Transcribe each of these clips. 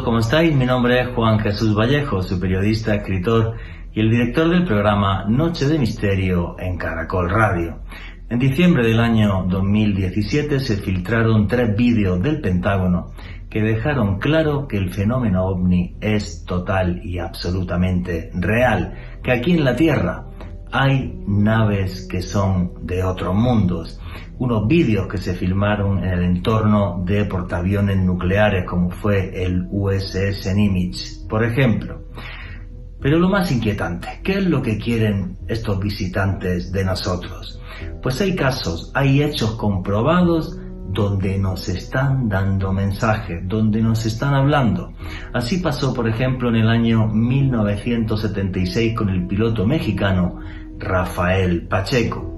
¿cómo estáis? Mi nombre es Juan Jesús Vallejo, soy periodista, escritor y el director del programa Noche de Misterio en Caracol Radio. En diciembre del año 2017 se filtraron 3 vídeos del Pentágono que dejaron claro que el fenómeno ovni es total y absolutamente real, que aquí en la Tierra hay naves que son de otros mundos. Unos vídeos que se filmaron en el entorno de portaaviones nucleares como fue el USS Nimitz, por ejemplo. Pero lo más inquietante, ¿qué es lo que quieren estos visitantes de nosotros? Pues hay casos, hay hechos comprobados donde nos están dando mensajes, donde nos están hablando. Así pasó, por ejemplo, en el año 1976 con el piloto mexicano Rafael Pacheco,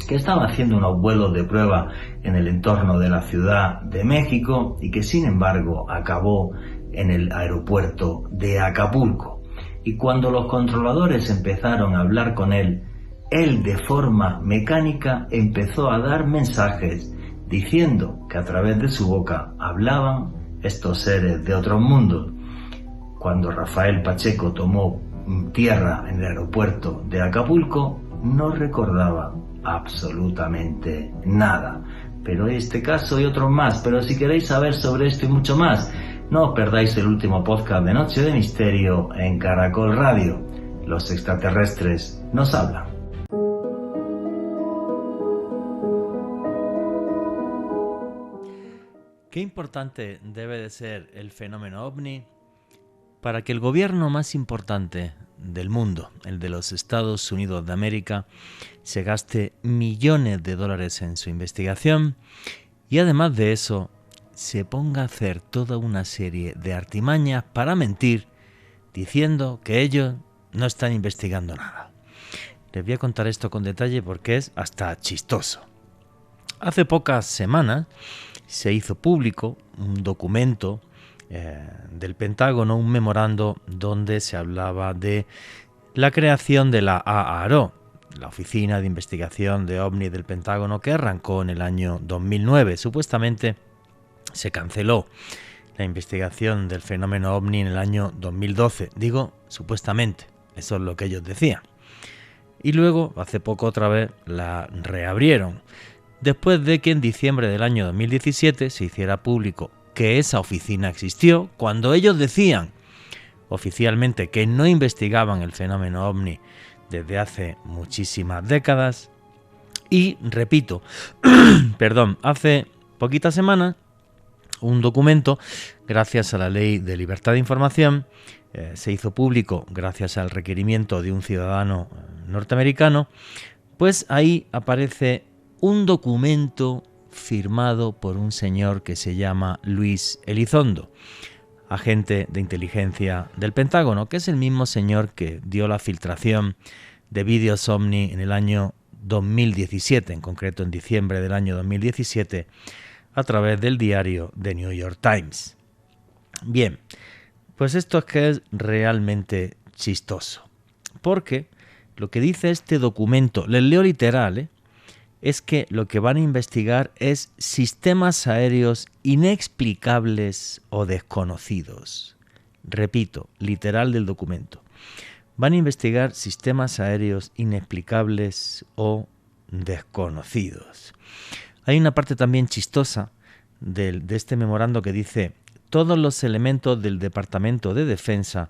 que estaba haciendo unos vuelos de prueba en el entorno de la Ciudad de México y que sin embargo acabó en el aeropuerto de Acapulco. Y cuando los controladores empezaron a hablar con él de forma mecánica empezó a dar mensajes diciendo que a través de su boca hablaban estos seres de otros mundos. Cuando Rafael Pacheco tomó tierra en el aeropuerto de Acapulco, no recordaba absolutamente nada. Pero este caso y otros más, pero si queréis saber sobre esto y mucho más, no os perdáis el último podcast de Noche de Misterio en Caracol Radio. Los extraterrestres nos hablan. ¿Qué importante debe de ser el fenómeno ovni para que el gobierno más importante del mundo, el de los Estados Unidos de América, se gaste millones de dólares en su investigación y además de eso se ponga a hacer toda una serie de artimañas para mentir diciendo que ellos no están investigando nada? Les voy a contar esto con detalle porque es hasta chistoso. Hace pocas semanas se hizo público un documento del Pentágono, un memorando donde se hablaba de la creación de la AARO, la Oficina de Investigación de OVNI del Pentágono, que arrancó en el año 2009. Supuestamente se canceló la investigación del fenómeno OVNI en el año 2012. Digo, supuestamente, eso es lo que ellos decían. Y luego, hace poco otra vez, la reabrieron, después de que en diciembre del año 2017 se hiciera público que esa oficina existió, cuando ellos decían oficialmente que no investigaban el fenómeno OVNI desde hace muchísimas décadas. Y, repito, hace poquitas semanas, un documento, gracias a la Ley de Libertad de Información, se hizo público gracias al requerimiento de un ciudadano norteamericano, pues ahí aparece un documento firmado por un señor que se llama Luis Elizondo, agente de inteligencia del Pentágono, que es el mismo señor que dio la filtración de vídeos OVNI en el año 2017, en concreto en diciembre del año 2017, a través del diario The New York Times. Bien, pues esto es que es realmente chistoso, porque lo que dice este documento, les leo literal, es que lo que van a investigar es sistemas aéreos inexplicables o desconocidos. Repito, literal del documento. Van a investigar sistemas aéreos inexplicables o desconocidos. Hay una parte también chistosa de este memorando que dice: todos los elementos del Departamento de Defensa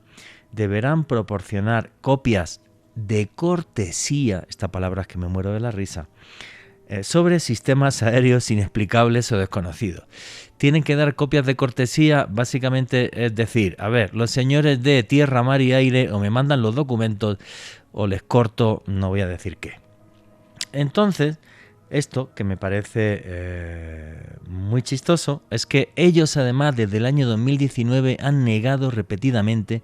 deberán proporcionar copias de cortesía, esta palabra es que me muero de la risa, sobre sistemas aéreos inexplicables o desconocidos. Tienen que dar copias de cortesía, básicamente es decir, a ver, los señores de tierra, mar y aire o me mandan los documentos o les corto, no voy a decir qué. Entonces, esto que me parece muy chistoso es que ellos además desde el año 2019 han negado repetidamente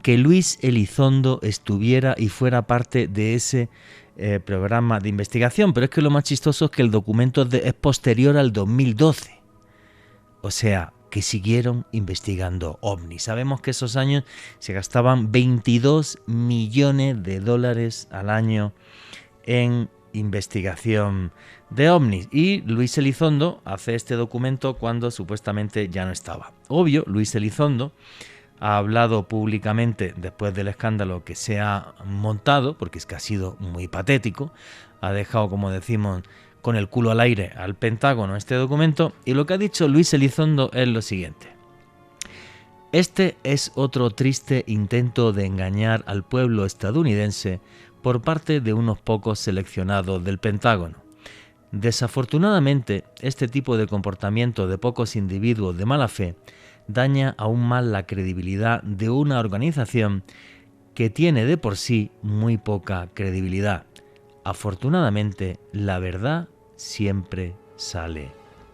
que Luis Elizondo estuviera y fuera parte de ese programa de investigación, pero es que lo más chistoso es que el documento es posterior al 2012, o sea, que siguieron investigando OVNI. Sabemos que esos años se gastaban 22 millones de dólares al año en investigación de ovnis. Y Luis Elizondo hace este documento cuando supuestamente ya no estaba. Obvio, Luis Elizondo ha hablado públicamente después del escándalo que se ha montado, porque es que ha sido muy patético, ha dejado, como decimos, con el culo al aire al Pentágono este documento, y lo que ha dicho Luis Elizondo es lo siguiente: este es otro triste intento de engañar al pueblo estadounidense por parte de unos pocos seleccionados del Pentágono. Desafortunadamente, este tipo de comportamiento de pocos individuos de mala fe daña aún más la credibilidad de una organización que tiene de por sí muy poca credibilidad. Afortunadamente, la verdad siempre sale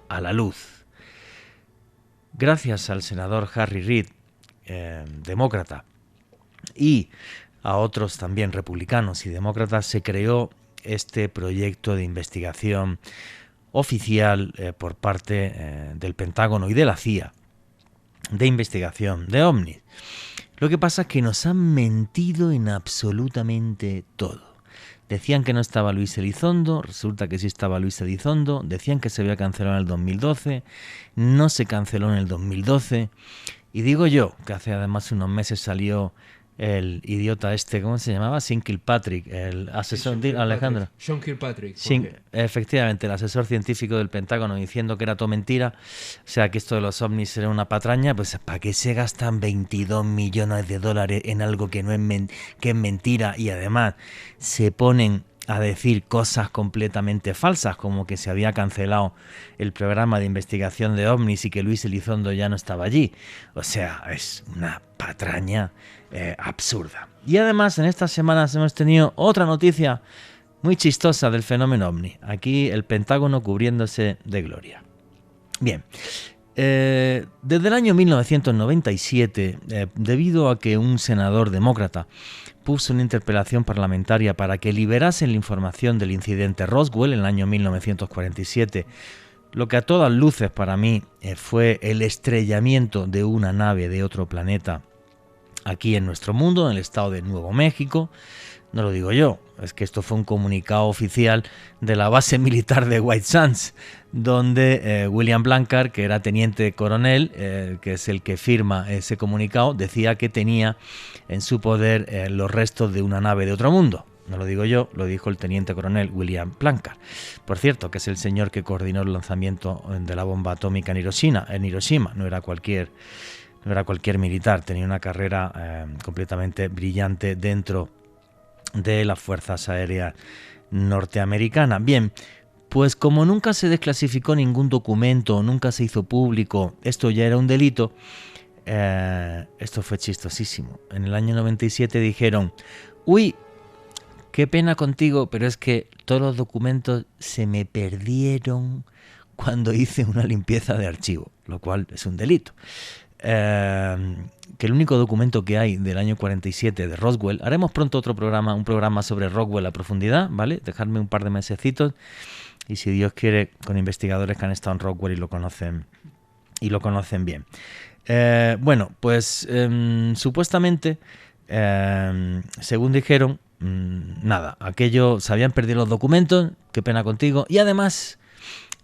a la luz. Gracias al senador Harry Reid, demócrata, y a otros también republicanos y demócratas, se creó este proyecto de investigación oficial por parte del Pentágono y de la CIA, de investigación de ovnis. Lo que pasa es que nos han mentido en absolutamente todo. Decían que no estaba Luis Elizondo, resulta que sí estaba Luis Elizondo. Decían que se había cancelado en el 2012, no se canceló en el 2012. Y digo yo, que hace además unos meses salió el idiota este, ¿cómo se llamaba? Sean Kilpatrick, el asesor de Alejandro. Sean Kilpatrick. Efectivamente, el asesor científico del Pentágono, diciendo que era todo mentira. O sea, que esto de los ovnis era una patraña. Pues ¿para qué se gastan 22 millones de dólares en algo que no es, que es mentira? Y además se ponen a decir cosas completamente falsas, como que se había cancelado el programa de investigación de ovnis y que Luis Elizondo ya no estaba allí. O sea, es una patraña absurda. Y además en estas semanas hemos tenido otra noticia muy chistosa del fenómeno ovni. Aquí el Pentágono cubriéndose de gloria. Bien, desde el año 1997, debido a que un senador demócrata puso una interpelación parlamentaria para que liberasen la información del incidente Roswell en el año 1947, lo que a todas luces para mí fue el estrellamiento de una nave de otro planeta aquí en nuestro mundo, en el estado de Nuevo México. No lo digo yo, es que esto fue un comunicado oficial de la base militar de White Sands, donde William Blanchard, que era teniente coronel, que es el que firma ese comunicado, decía que tenía en su poder los restos de una nave de otro mundo. No lo digo yo, lo dijo el teniente coronel William Blanchard. Por cierto, que es el señor que coordinó el lanzamiento de la bomba atómica en Hiroshima. No era cualquier militar, tenía una carrera completamente brillante dentro de las Fuerzas Aéreas norteamericanas. Bien, pues como nunca se desclasificó ningún documento, nunca se hizo público, esto ya era un delito, esto fue chistosísimo. En el año 97 dijeron: uy, qué pena contigo, pero es que todos los documentos se me perdieron cuando hice una limpieza de archivo, lo cual es un delito. Que el único documento que hay del año 47 de Roswell, haremos pronto un programa sobre Roswell a profundidad, ¿vale? Dejadme un par de mesecitos y, si Dios quiere, con investigadores que han estado en Roswell y lo conocen bien. Bueno, pues supuestamente, según dijeron, nada, aquello, se habían perdido los documentos, qué pena contigo, y además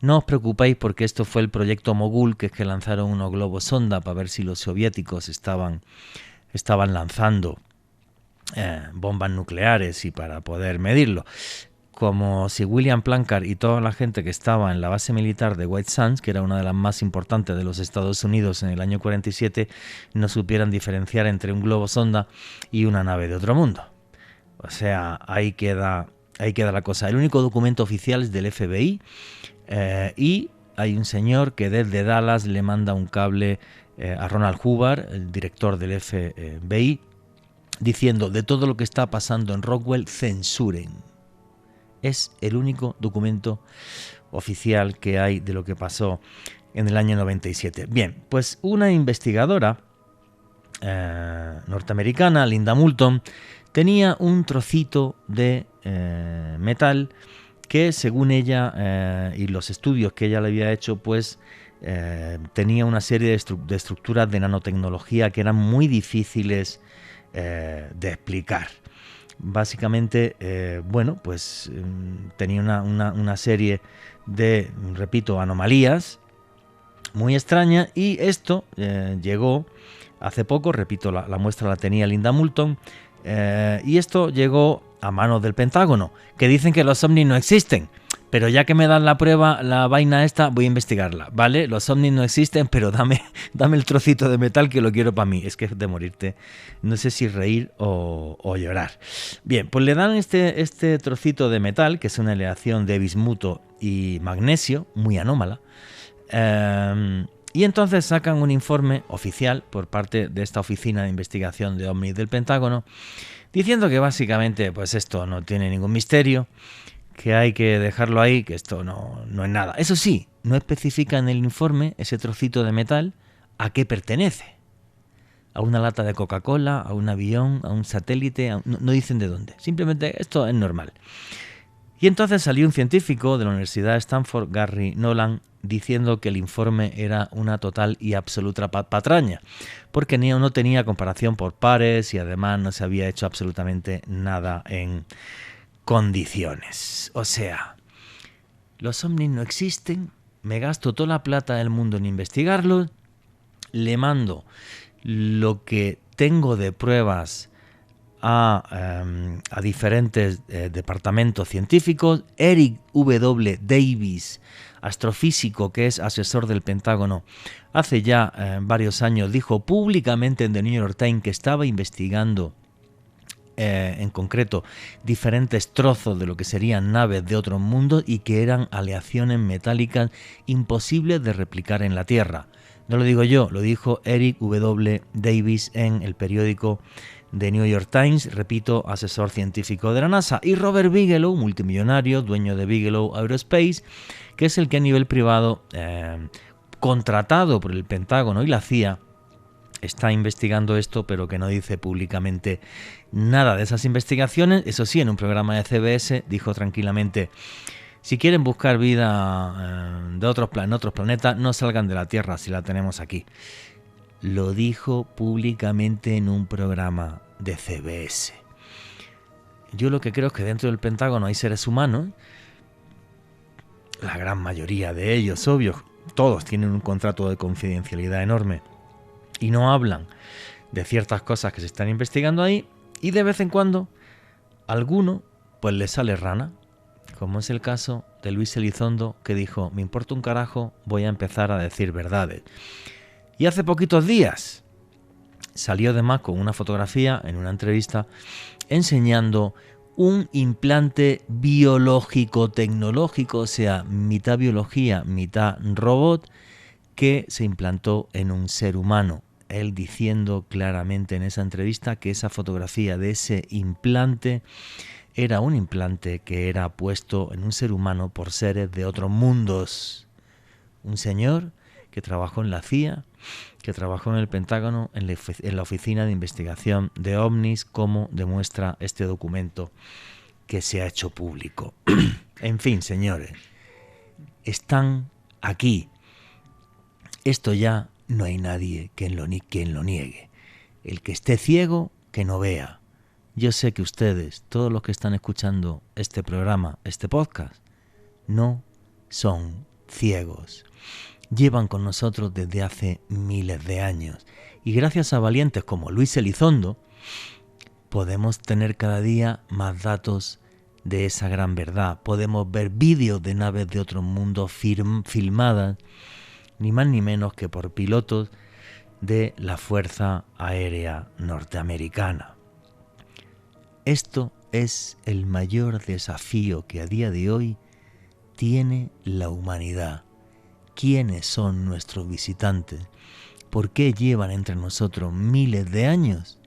no os preocupéis porque esto fue el proyecto Mogul, que es que lanzaron unos globos sonda para ver si los soviéticos estaban lanzando bombas nucleares y para poder medirlo. Como si William Blanchard y toda la gente que estaba en la base militar de White Sands, que era una de las más importantes de los Estados Unidos en el año 47, no supieran diferenciar entre un globo sonda y una nave de otro mundo. O sea, ahí queda la cosa. El único documento oficial es del FBI, y hay un señor que desde Dallas le manda un cable a Ronald Hubbard, el director del FBI, diciendo: de todo lo que está pasando en Roswell, censuren. Es el único documento oficial que hay de lo que pasó en el año 97. Bien, pues una investigadora norteamericana, Linda Moulton, tenía un trocito de metal que, según ella y los estudios que ella le había hecho, pues tenía una serie de estructuras de nanotecnología que eran muy difíciles de explicar. básicamente, tenía una serie de, repito, anomalías muy extrañas, y esto llegó hace poco, repito, la muestra la tenía Linda Moulton, y esto llegó a manos del Pentágono, que dicen que los ovnis no existen. Pero ya que me dan la prueba, la vaina esta, voy a investigarla, ¿vale? Los ovnis no existen, pero dame el trocito de metal que lo quiero para mí. Es que es de morirte. No sé si reír o llorar. Bien, pues le dan este trocito de metal, que es una aleación de bismuto y magnesio, muy anómala. Y entonces sacan un informe oficial por parte de esta Oficina de Investigación de OVNIs del Pentágono, diciendo que básicamente pues esto no tiene ningún misterio, que hay que dejarlo ahí, que esto no es nada. Eso sí, no especifica en el informe ese trocito de metal a qué pertenece. A una lata de Coca-Cola, a un avión, a un satélite, no dicen de dónde. Simplemente esto es normal. Y entonces salió un científico de la Universidad de Stanford, Gary Nolan, diciendo que el informe era una total y absoluta patraña, porque no tenía comparación por pares y además no se había hecho absolutamente nada en condiciones. O sea, los ovnis no existen, me gasto toda la plata del mundo en investigarlos, le mando lo que tengo de pruebas a diferentes departamentos científicos. Eric W. Davis, astrofísico que es asesor del Pentágono, hace ya varios años dijo públicamente en The New York Times que estaba investigando en concreto diferentes trozos de lo que serían naves de otros mundos y que eran aleaciones metálicas imposibles de replicar en la Tierra. No lo digo yo, lo dijo Eric W. Davis en el periódico The New York Times, repito, asesor científico de la NASA. Y Robert Bigelow, multimillonario, dueño de Bigelow Aerospace, que es el que a nivel privado, contratado por el Pentágono y la CIA, está investigando esto, pero que no dice públicamente nada de esas investigaciones. Eso sí, en un programa de CBS dijo tranquilamente: si quieren buscar vida en otros planetas, no salgan de la Tierra si la tenemos aquí. Lo dijo públicamente en un programa de CBS. Yo lo que creo es que dentro del Pentágono hay seres humanos, la gran mayoría de ellos, obvio, todos tienen un contrato de confidencialidad enorme y no hablan de ciertas cosas que se están investigando ahí, y de vez en cuando alguno pues le sale rana, como es el caso de Luis Elizondo, que dijo: me importa un carajo, voy a empezar a decir verdades. Y hace poquitos días salió además con una fotografía en una entrevista enseñando un implante biológico tecnológico, o sea, mitad biología, mitad robot, que se implantó en un ser humano. Él diciendo claramente en esa entrevista que esa fotografía de ese implante era un implante que era puesto en un ser humano por seres de otros mundos. Un señor que trabajó en la CIA, que trabajó en el Pentágono, en la Oficina de Investigación de OVNIs, como demuestra este documento que se ha hecho público. En fin, señores, están aquí. Esto ya no hay nadie quien lo niegue. El que esté ciego, que no vea. Yo sé que ustedes, todos los que están escuchando este programa, este podcast, no son ciegos. Llevan con nosotros desde hace miles de años. Y gracias a valientes como Luis Elizondo, podemos tener cada día más datos de esa gran verdad. Podemos ver vídeos de naves de otros mundos filmadas, ni más ni menos que por pilotos de la Fuerza Aérea Norteamericana. Esto es el mayor desafío que a día de hoy tiene la humanidad. ¿Quiénes son nuestros visitantes? ¿Por qué llevan entre nosotros miles de años?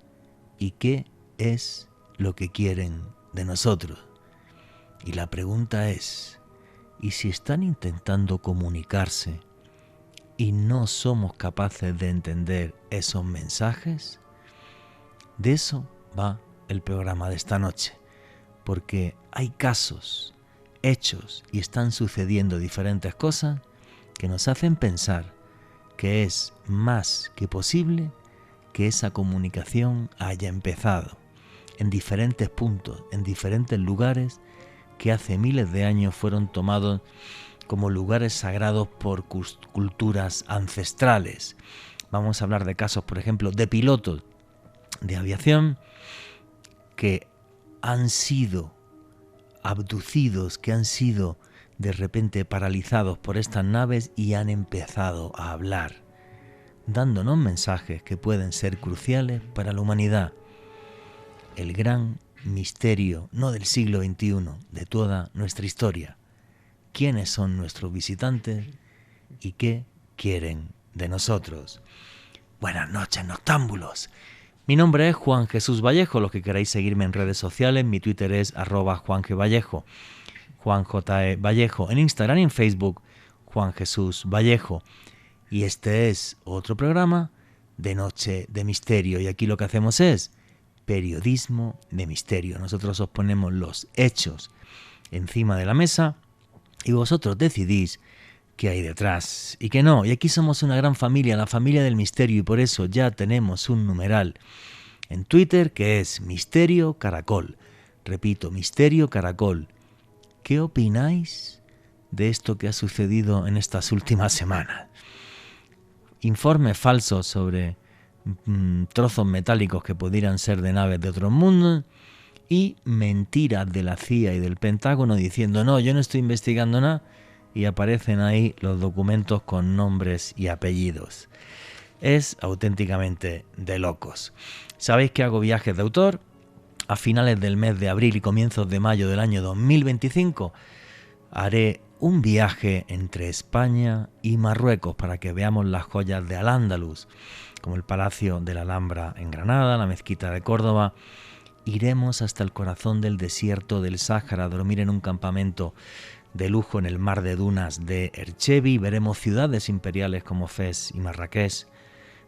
¿Y qué es lo que quieren de nosotros? Y la pregunta es, ¿y si están intentando comunicarse y no somos capaces de entender esos mensajes? De eso va el programa de esta noche, porque hay casos, hechos, y están sucediendo diferentes cosas que nos hacen pensar que es más que posible que esa comunicación haya empezado. en diferentes puntos, en diferentes lugares que hace miles de años fueron tomados como lugares sagrados por culturas ancestrales. Vamos a hablar de casos, por ejemplo, de pilotos de aviación que han sido abducidos, que han sido de repente paralizados por estas naves y han empezado a hablar, dándonos mensajes que pueden ser cruciales para la humanidad. El gran misterio, no del siglo XXI, de toda nuestra historia. ¿Quiénes son nuestros visitantes y qué quieren de nosotros? Buenas noches, noctámbulos. Mi nombre es Juan Jesús Vallejo. Los que queráis seguirme en redes sociales, mi Twitter es @JuanGVallejo, Juan J. Vallejo. En Instagram y en Facebook, Juan Jesús Vallejo. Y este es otro programa de Noche de Misterio. Y aquí lo que hacemos es periodismo de misterio. Nosotros os ponemos los hechos encima de la mesa y vosotros decidís qué hay detrás y qué no. Y aquí somos una gran familia, la familia del misterio, y por eso ya tenemos un numeral en Twitter que es Misterio Caracol. Repito, Misterio Caracol. ¿Qué opináis de esto que ha sucedido en estas últimas semanas? Informes falsos sobre trozos metálicos que pudieran ser de naves de otros mundos y mentiras de la CIA y del Pentágono diciendo no, yo no estoy investigando nada, y aparecen ahí los documentos con nombres y apellidos. Es auténticamente de locos. Sabéis que hago viajes de autor. A finales del mes de abril y comienzos de mayo del año 2025 haré un viaje entre España y Marruecos para que veamos las joyas de Al-Ándalus, como el Palacio de la Alhambra en Granada, la Mezquita de Córdoba. Iremos hasta el corazón del desierto del Sáhara a dormir en un campamento de lujo en el mar de dunas de Erchevi. Veremos ciudades imperiales como Fez y Marrakech.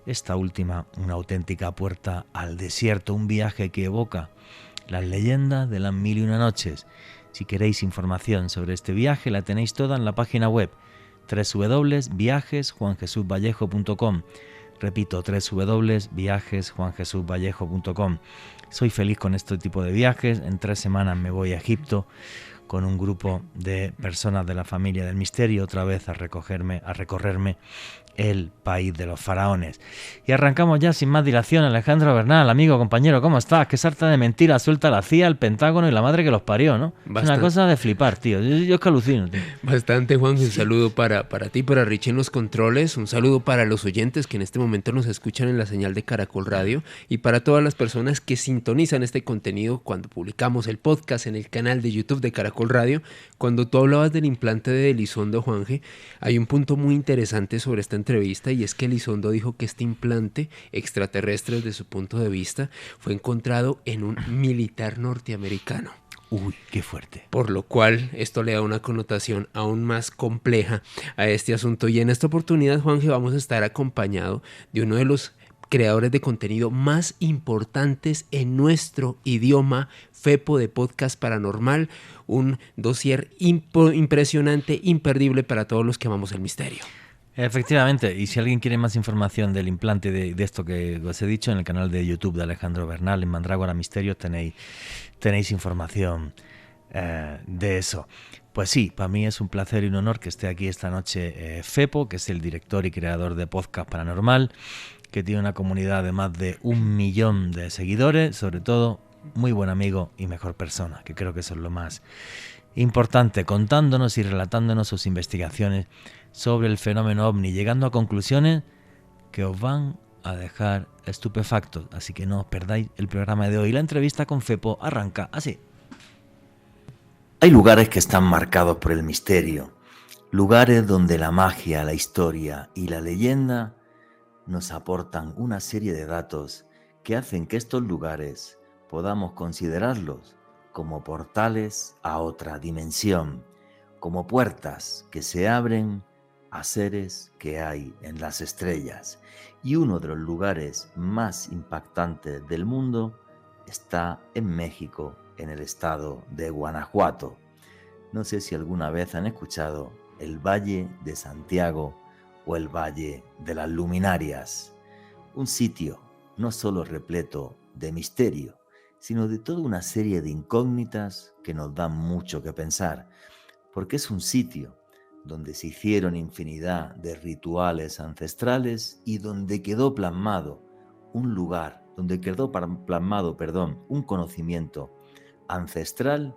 Esta última, una auténtica puerta al desierto, un viaje que evoca las leyendas de las mil y una noches. Si queréis información sobre este viaje, la tenéis toda en la página web www.viajesjuanjesusvallejo.com. Repito, www.viajesjuanjesusvallejo.com. Soy feliz con este tipo de viajes. En 3 semanas me voy a Egipto con un grupo de personas de la familia del misterio, otra vez a recorrerme el país de los faraones. Y arrancamos ya sin más dilación. Alejandro Bernal, amigo, compañero, ¿cómo estás? Qué sarta de mentiras suelta la CIA, el Pentágono y la madre que los parió, ¿no? Bastante. Es una cosa de flipar, tío. Yo es que alucino, tío. Bastante, Juan. Un saludo para ti, para Richie en los controles. Un saludo para los oyentes que en este momento nos escuchan en la señal de Caracol Radio y para todas las personas que sintonizan este contenido cuando publicamos el podcast en el canal de YouTube de Caracol Radio. Cuando tú hablabas del implante de Elizondo, Juanje, hay un punto muy interesante sobre esta entrevista, y es que Elizondo dijo que este implante extraterrestre, desde su punto de vista, fue encontrado en un militar norteamericano. Uy, qué fuerte. Por lo cual esto le da una connotación aún más compleja a este asunto. Y en esta oportunidad, Juanje, vamos a estar acompañado de uno de los creadores de contenido más importantes en nuestro idioma, Fepo de Podcast Paranormal, un dossier impresionante, imperdible para todos los que amamos el misterio. Efectivamente, y si alguien quiere más información del implante de esto que os he dicho, en el canal de YouTube de Alejandro Bernal, en Mandrágora Misterios, tenéis información de eso. Pues sí, para mí es un placer y un honor que esté aquí esta noche Fepo, que es el director y creador de Podcast Paranormal, que tiene una comunidad de más de 1 millón de seguidores, sobre todo muy buen amigo y mejor persona, que creo que eso es lo más importante, contándonos y relatándonos sus investigaciones sobre el fenómeno ovni, llegando a conclusiones que os van a dejar estupefactos. Así que no os perdáis el programa de hoy. La entrevista con Fepo arranca así. Hay lugares que están marcados por el misterio, lugares donde la magia, la historia y la leyenda nos aportan una serie de datos que hacen que estos lugares podamos considerarlos como portales a otra dimensión, como puertas que se abren a seres que hay en las estrellas. Y uno de los lugares más impactantes del mundo está en México, en el estado de Guanajuato. No sé si alguna vez han escuchado el Valle de Santiago o el Valle de las Luminarias. Un sitio no solo repleto de misterio, sino de toda una serie de incógnitas que nos dan mucho que pensar, porque es un sitio donde se hicieron infinidad de rituales ancestrales y donde quedó plasmado un conocimiento ancestral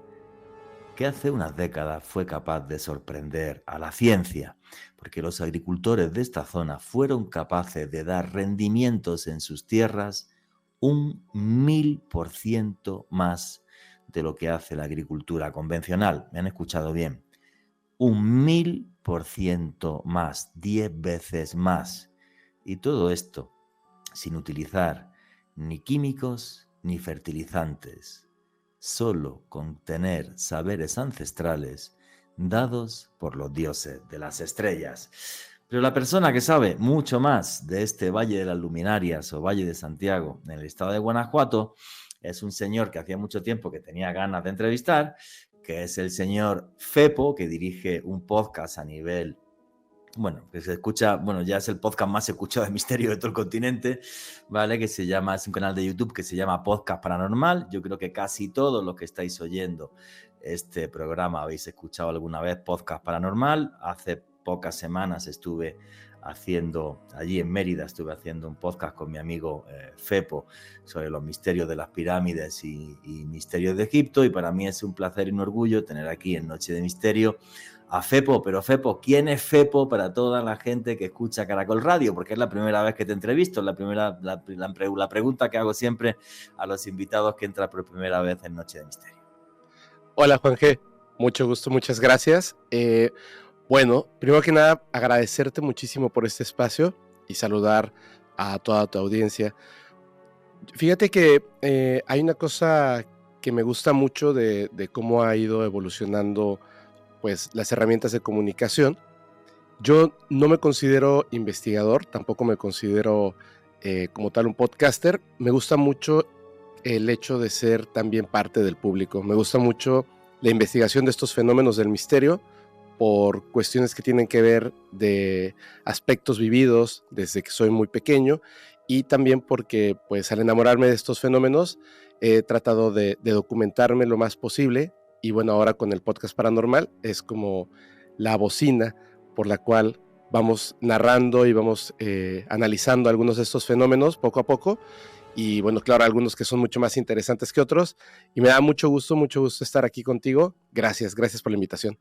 que hace unas décadas fue capaz de sorprender a la ciencia, porque los agricultores de esta zona fueron capaces de dar rendimientos en sus tierras un 1000% más de lo que hace la agricultura convencional. ¿Me han escuchado bien? Un 1000% más, 10 veces más. Y todo esto sin utilizar ni químicos ni fertilizantes, solo con tener saberes ancestrales dados por los dioses de las estrellas. Pero la persona que sabe mucho más de este Valle de las Luminarias o Valle de Santiago en el estado de Guanajuato es un señor que hacía mucho tiempo que tenía ganas de entrevistar, que es el señor Fepo, que dirige un podcast a nivel, que se escucha, ya es el podcast más escuchado de misterio de todo el continente, ¿vale? Que se llama, es un canal de YouTube que se llama Podcast Paranormal. Yo creo que casi todos los que estáis oyendo este programa habéis escuchado alguna vez Podcast Paranormal. Hace pocas semanas estuve haciendo, allí en Mérida, un podcast con mi amigo Fepo sobre los misterios de las pirámides y misterios de Egipto, y para mí es un placer y un orgullo tener aquí en Noche de Misterio a Fepo. Pero Fepo, ¿quién es Fepo para toda la gente que escucha Caracol Radio? Porque es la primera vez que te entrevisto, la pregunta que hago siempre a los invitados que entran por primera vez en Noche de Misterio. Hola Juan G, mucho gusto, muchas gracias. Primero que nada, agradecerte muchísimo por este espacio y saludar a toda tu audiencia. Fíjate que hay una cosa que me gusta mucho de cómo ha ido evolucionando pues las herramientas de comunicación. Yo no me considero investigador, tampoco me considero como tal un podcaster. Me gusta mucho el hecho de ser también parte del público. Me gusta mucho la investigación de estos fenómenos del misterio por cuestiones que tienen que ver de aspectos vividos desde que soy muy pequeño, y también porque pues al enamorarme de estos fenómenos he tratado de documentarme lo más posible. Y bueno, ahora con el podcast paranormal es como la bocina por la cual vamos narrando y vamos analizando algunos de estos fenómenos poco a poco. Y bueno, claro, algunos que son mucho más interesantes que otros. Y me da mucho gusto estar aquí contigo. Gracias por la invitación.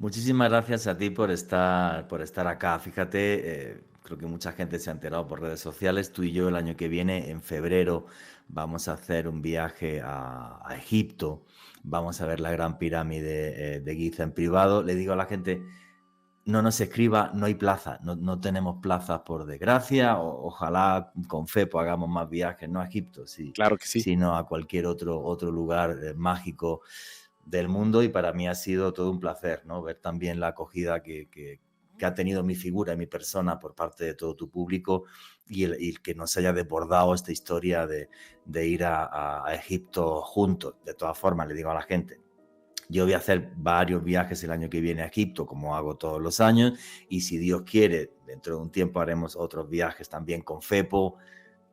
Muchísimas gracias a ti por estar acá. Fíjate, creo que mucha gente se ha enterado por redes sociales. Tú y yo el año que viene, en febrero, vamos a hacer un viaje a Egipto. Vamos a ver la Gran Pirámide de Giza en privado. Le digo a la gente, no nos escriba, no hay plaza, no tenemos plazas por desgracia. Ojalá con Fepo hagamos más viajes, no a Egipto, sí, claro que sí, sino a cualquier otro lugar mágico del mundo. Y para mí ha sido todo un placer, ¿no? Ver también la acogida que ha tenido mi figura y mi persona por parte de todo tu público, y el que nos haya desbordado esta historia de ir a Egipto juntos. De todas formas, le digo a la gente, yo voy a hacer varios viajes el año que viene a Egipto, como hago todos los años, y si Dios quiere, dentro de un tiempo haremos otros viajes también con Fepo,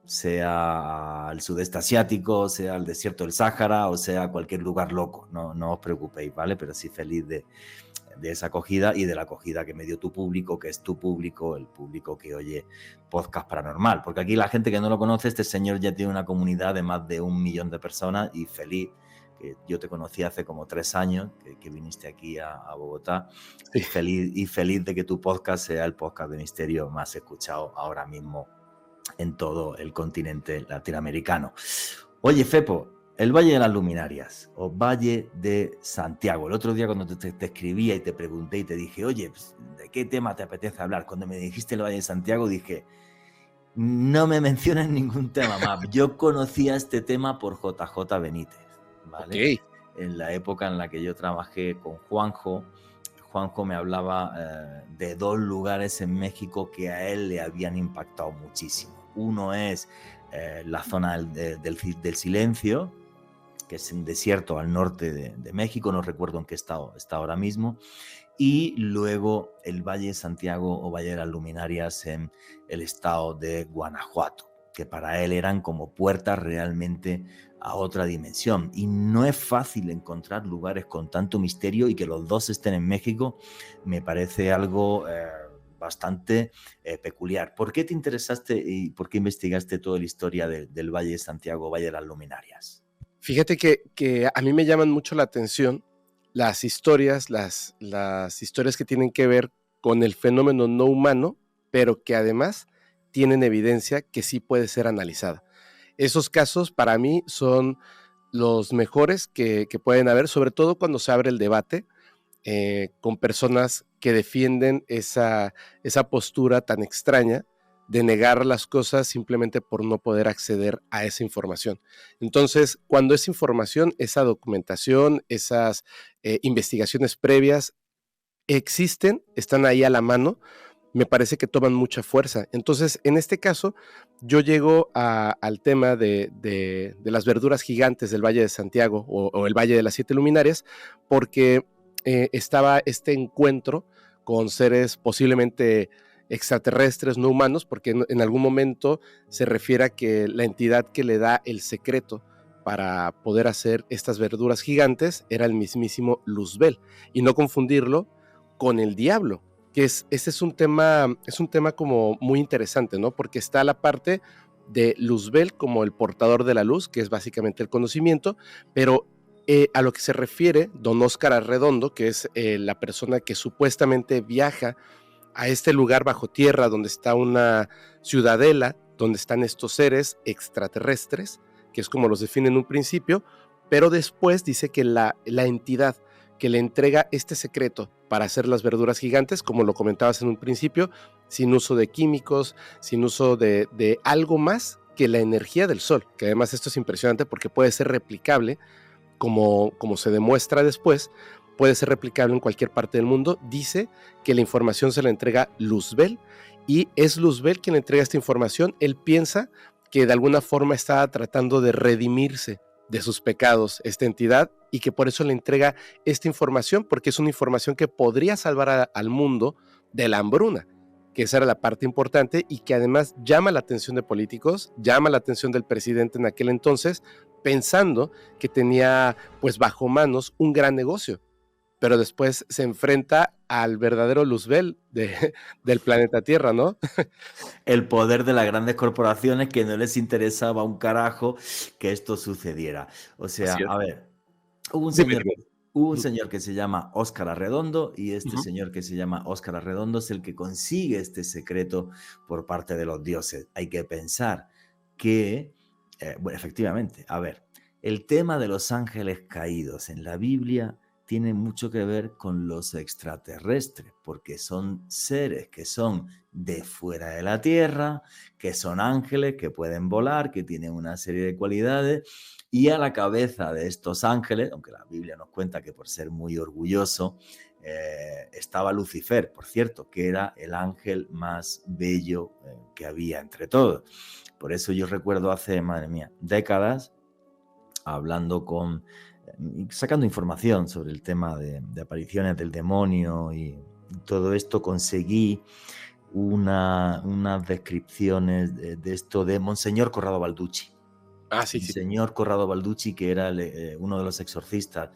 sea al sudeste asiático, sea al desierto del Sáhara, o sea cualquier lugar loco. No os preocupéis, ¿vale? Pero sí feliz de esa acogida y de la acogida que me dio tu público, que es tu público, el público que oye Podcast Paranormal. Porque aquí la gente que no lo conoce, este señor ya tiene una comunidad de más de 1 millón de personas, y feliz, que yo te conocí hace como 3 años, que viniste aquí a Bogotá, y feliz de que tu podcast sea el podcast de misterio más escuchado ahora mismo en todo el continente latinoamericano. Oye, Fepo, el Valle de las Luminarias o Valle de Santiago. El otro día cuando te escribía y te pregunté y te dije, oye, pues, ¿de qué tema te apetece hablar? Cuando me dijiste el Valle de Santiago dije, no me menciones ningún tema más. Yo conocía este tema por JJ Benítez, ¿vale? Okay. En la época en la que yo trabajé con Juanjo me hablaba de 2 lugares en México que a él le habían impactado muchísimo. Uno es la zona del Silencio, que es un desierto al norte de México, no recuerdo en qué estado está ahora mismo, y luego el Valle de Santiago o Valle de las Luminarias en el estado de Guanajuato. que para él eran como puertas realmente a otra dimensión. Y no es fácil encontrar lugares con tanto misterio, y que los dos estén en México me parece algo bastante peculiar. ¿Por qué te interesaste y por qué investigaste toda la historia del Valle de Santiago, Valle de las Luminarias? Fíjate que a mí me llaman mucho la atención las historias, las historias que tienen que ver con el fenómeno no humano, pero que además tienen evidencia que sí puede ser analizada. Esos casos para mí son los mejores que pueden haber, sobre todo cuando se abre el debate con personas que defienden esa postura tan extraña de negar las cosas simplemente por no poder acceder a esa información. Entonces, cuando esa información, esa documentación, esas investigaciones previas existen, están ahí a la mano, me parece que toman mucha fuerza. Entonces, en este caso, yo llego al tema de las verduras gigantes del Valle de Santiago o el Valle de las Siete Luminarias, porque estaba este encuentro con seres posiblemente extraterrestres, no humanos, porque en algún momento se refiere a que la entidad que le da el secreto para poder hacer estas verduras gigantes era el mismísimo Luzbel, y no confundirlo con el diablo, que ese es un tema como muy interesante, ¿no? Porque está la parte de Luzbel como el portador de la luz, que es básicamente el conocimiento, pero a lo que se refiere don Óscar Arredondo, que es la persona que supuestamente viaja a este lugar bajo tierra donde está una ciudadela, donde están estos seres extraterrestres, que es como los define en un principio, pero después dice que la entidad que le entrega este secreto para hacer las verduras gigantes, como lo comentabas en un principio, sin uso de químicos, sin uso de algo más que la energía del sol, que además esto es impresionante porque puede ser replicable, como se demuestra después, puede ser replicable en cualquier parte del mundo. Dice que la información se la entrega Luzbel, y es Luzbel quien le entrega esta información. Él piensa que de alguna forma está tratando de redimirse de sus pecados esta entidad, y que por eso le entrega esta información, porque es una información que podría salvar al mundo de la hambruna, que esa era la parte importante, y que además llama la atención de políticos, llama la atención del presidente en aquel entonces, pensando que tenía pues bajo manos un gran negocio, pero después se enfrenta al verdadero Luzbel del planeta Tierra, ¿no? El poder de las grandes corporaciones, que no les interesaba un carajo que esto sucediera. O sea, a ver, hubo un señor que se llama Óscar Arredondo, y este señor que se llama Óscar Arredondo es el que consigue este secreto por parte de los dioses. Hay que pensar que, bueno, efectivamente, a ver, el tema de los ángeles caídos en la Biblia tiene mucho que ver con los extraterrestres, porque son seres que son de fuera de la Tierra, que son ángeles, que pueden volar, que tienen una serie de cualidades, y a la cabeza de estos ángeles, aunque la Biblia nos cuenta que por ser muy orgulloso, estaba Lucifer, por cierto, que era el ángel más bello que había entre todos. Por eso yo recuerdo hace, madre mía, décadas, hablando sacando información sobre el tema de apariciones del demonio y todo esto, conseguí unas descripciones de esto de Monseñor Corrado Balducci. Monseñor Corrado Balducci, que era uno de los exorcistas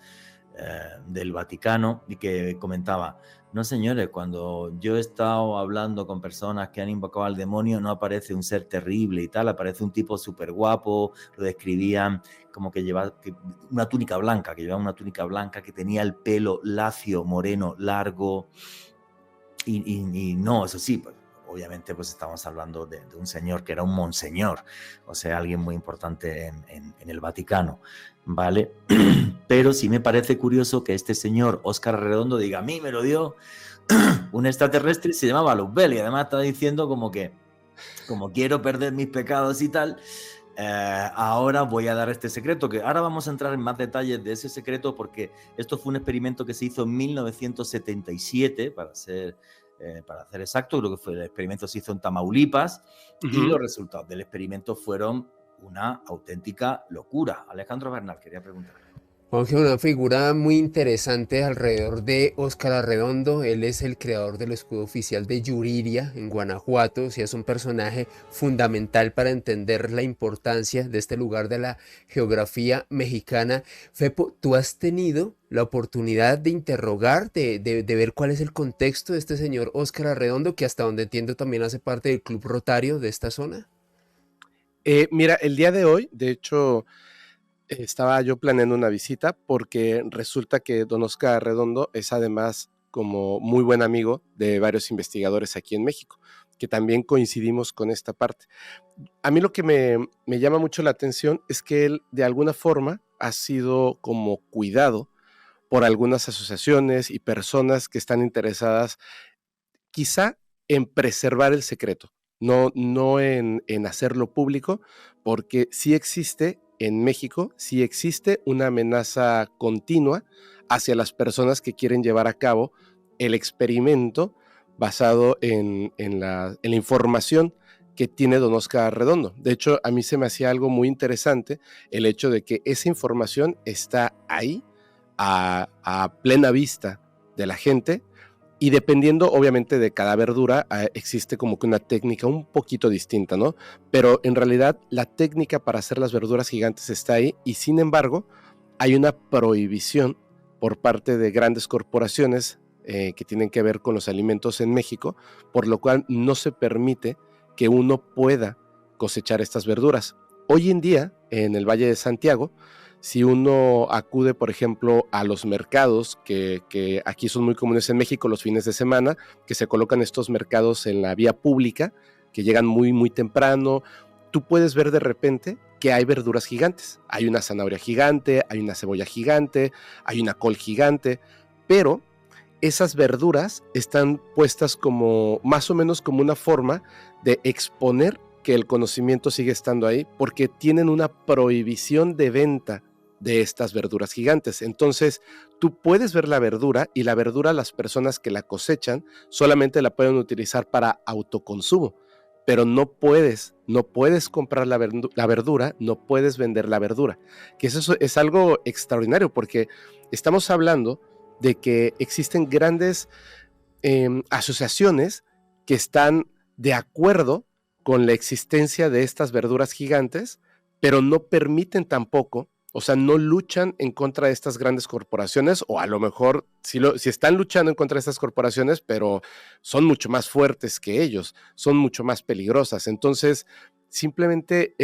del Vaticano, y que comentaba: no, señores, cuando yo he estado hablando con personas que han invocado al demonio, no aparece un ser terrible y tal, aparece un tipo súper guapo. Lo describían como que llevaba una túnica blanca, que tenía el pelo lacio, moreno, largo, y no, eso sí, pues, obviamente pues estamos hablando de un señor que era un monseñor, o sea, alguien muy importante en el Vaticano, ¿vale? Pero sí me parece curioso que este señor Óscar Arredondo diga: a mí me lo dio un extraterrestre y se llamaba Luzbel, y además está diciendo como quiero perder mis pecados y tal, ahora voy a dar este secreto, que ahora vamos a entrar en más detalles de ese secreto, porque esto fue un experimento que se hizo en 1977, para ser exacto. Creo que el experimento se hizo en Tamaulipas, y los resultados del experimento fueron una auténtica locura. Alejandro Bernal quería preguntar. Juanje, una figura muy interesante alrededor de Óscar Arredondo. Él es el creador del escudo oficial de Yuriria en Guanajuato. O sea, es un personaje fundamental para entender la importancia de este lugar de la geografía mexicana. Fepo, ¿tú has tenido la oportunidad de interrogar, de ver cuál es el contexto de este señor Óscar Arredondo, que hasta donde entiendo también hace parte del Club Rotario de esta zona? Mira, el día de hoy, de hecho, estaba yo planeando una visita porque resulta que don Óscar Arredondo es además como muy buen amigo de varios investigadores aquí en México, que también coincidimos con esta parte. A mí lo que me llama mucho la atención es que él de alguna forma ha sido como cuidado por algunas asociaciones y personas que están interesadas quizá en preservar el secreto, no en hacerlo público, porque sí existe en México, sí existe una amenaza continua hacia las personas que quieren llevar a cabo el experimento basado en la información que tiene don Óscar Arredondo. De hecho, a mí se me hacía algo muy interesante el hecho de que esa información está ahí a plena vista de la gente, y dependiendo obviamente de cada verdura, existe como que una técnica un poquito distinta, ¿no? Pero en realidad la técnica para hacer las verduras gigantes está ahí, y sin embargo hay una prohibición por parte de grandes corporaciones que tienen que ver con los alimentos en México, por lo cual no se permite que uno pueda cosechar estas verduras. Hoy en día, en el Valle de Santiago, si uno acude, por ejemplo, a los mercados, que aquí son muy comunes en México los fines de semana, que se colocan estos mercados en la vía pública, que llegan muy, muy temprano, tú puedes ver de repente que hay verduras gigantes. Hay una zanahoria gigante, hay una cebolla gigante, hay una col gigante, pero esas verduras están puestas como más o menos como una forma de exponer que el conocimiento sigue estando ahí, porque tienen una prohibición de venta de estas verduras gigantes. Entonces, tú puedes ver la verdura, y la verdura, las personas que la cosechan solamente la pueden utilizar para autoconsumo, pero no puedes comprar la verdura, no puedes vender la verdura, que eso es algo extraordinario, porque estamos hablando de que existen grandes asociaciones que están de acuerdo con la existencia de estas verduras gigantes, pero no permiten tampoco, o sea, no luchan en contra de estas grandes corporaciones, o a lo mejor sí están luchando en contra de estas corporaciones, pero son mucho más fuertes que ellos, son mucho más peligrosas. Entonces, simplemente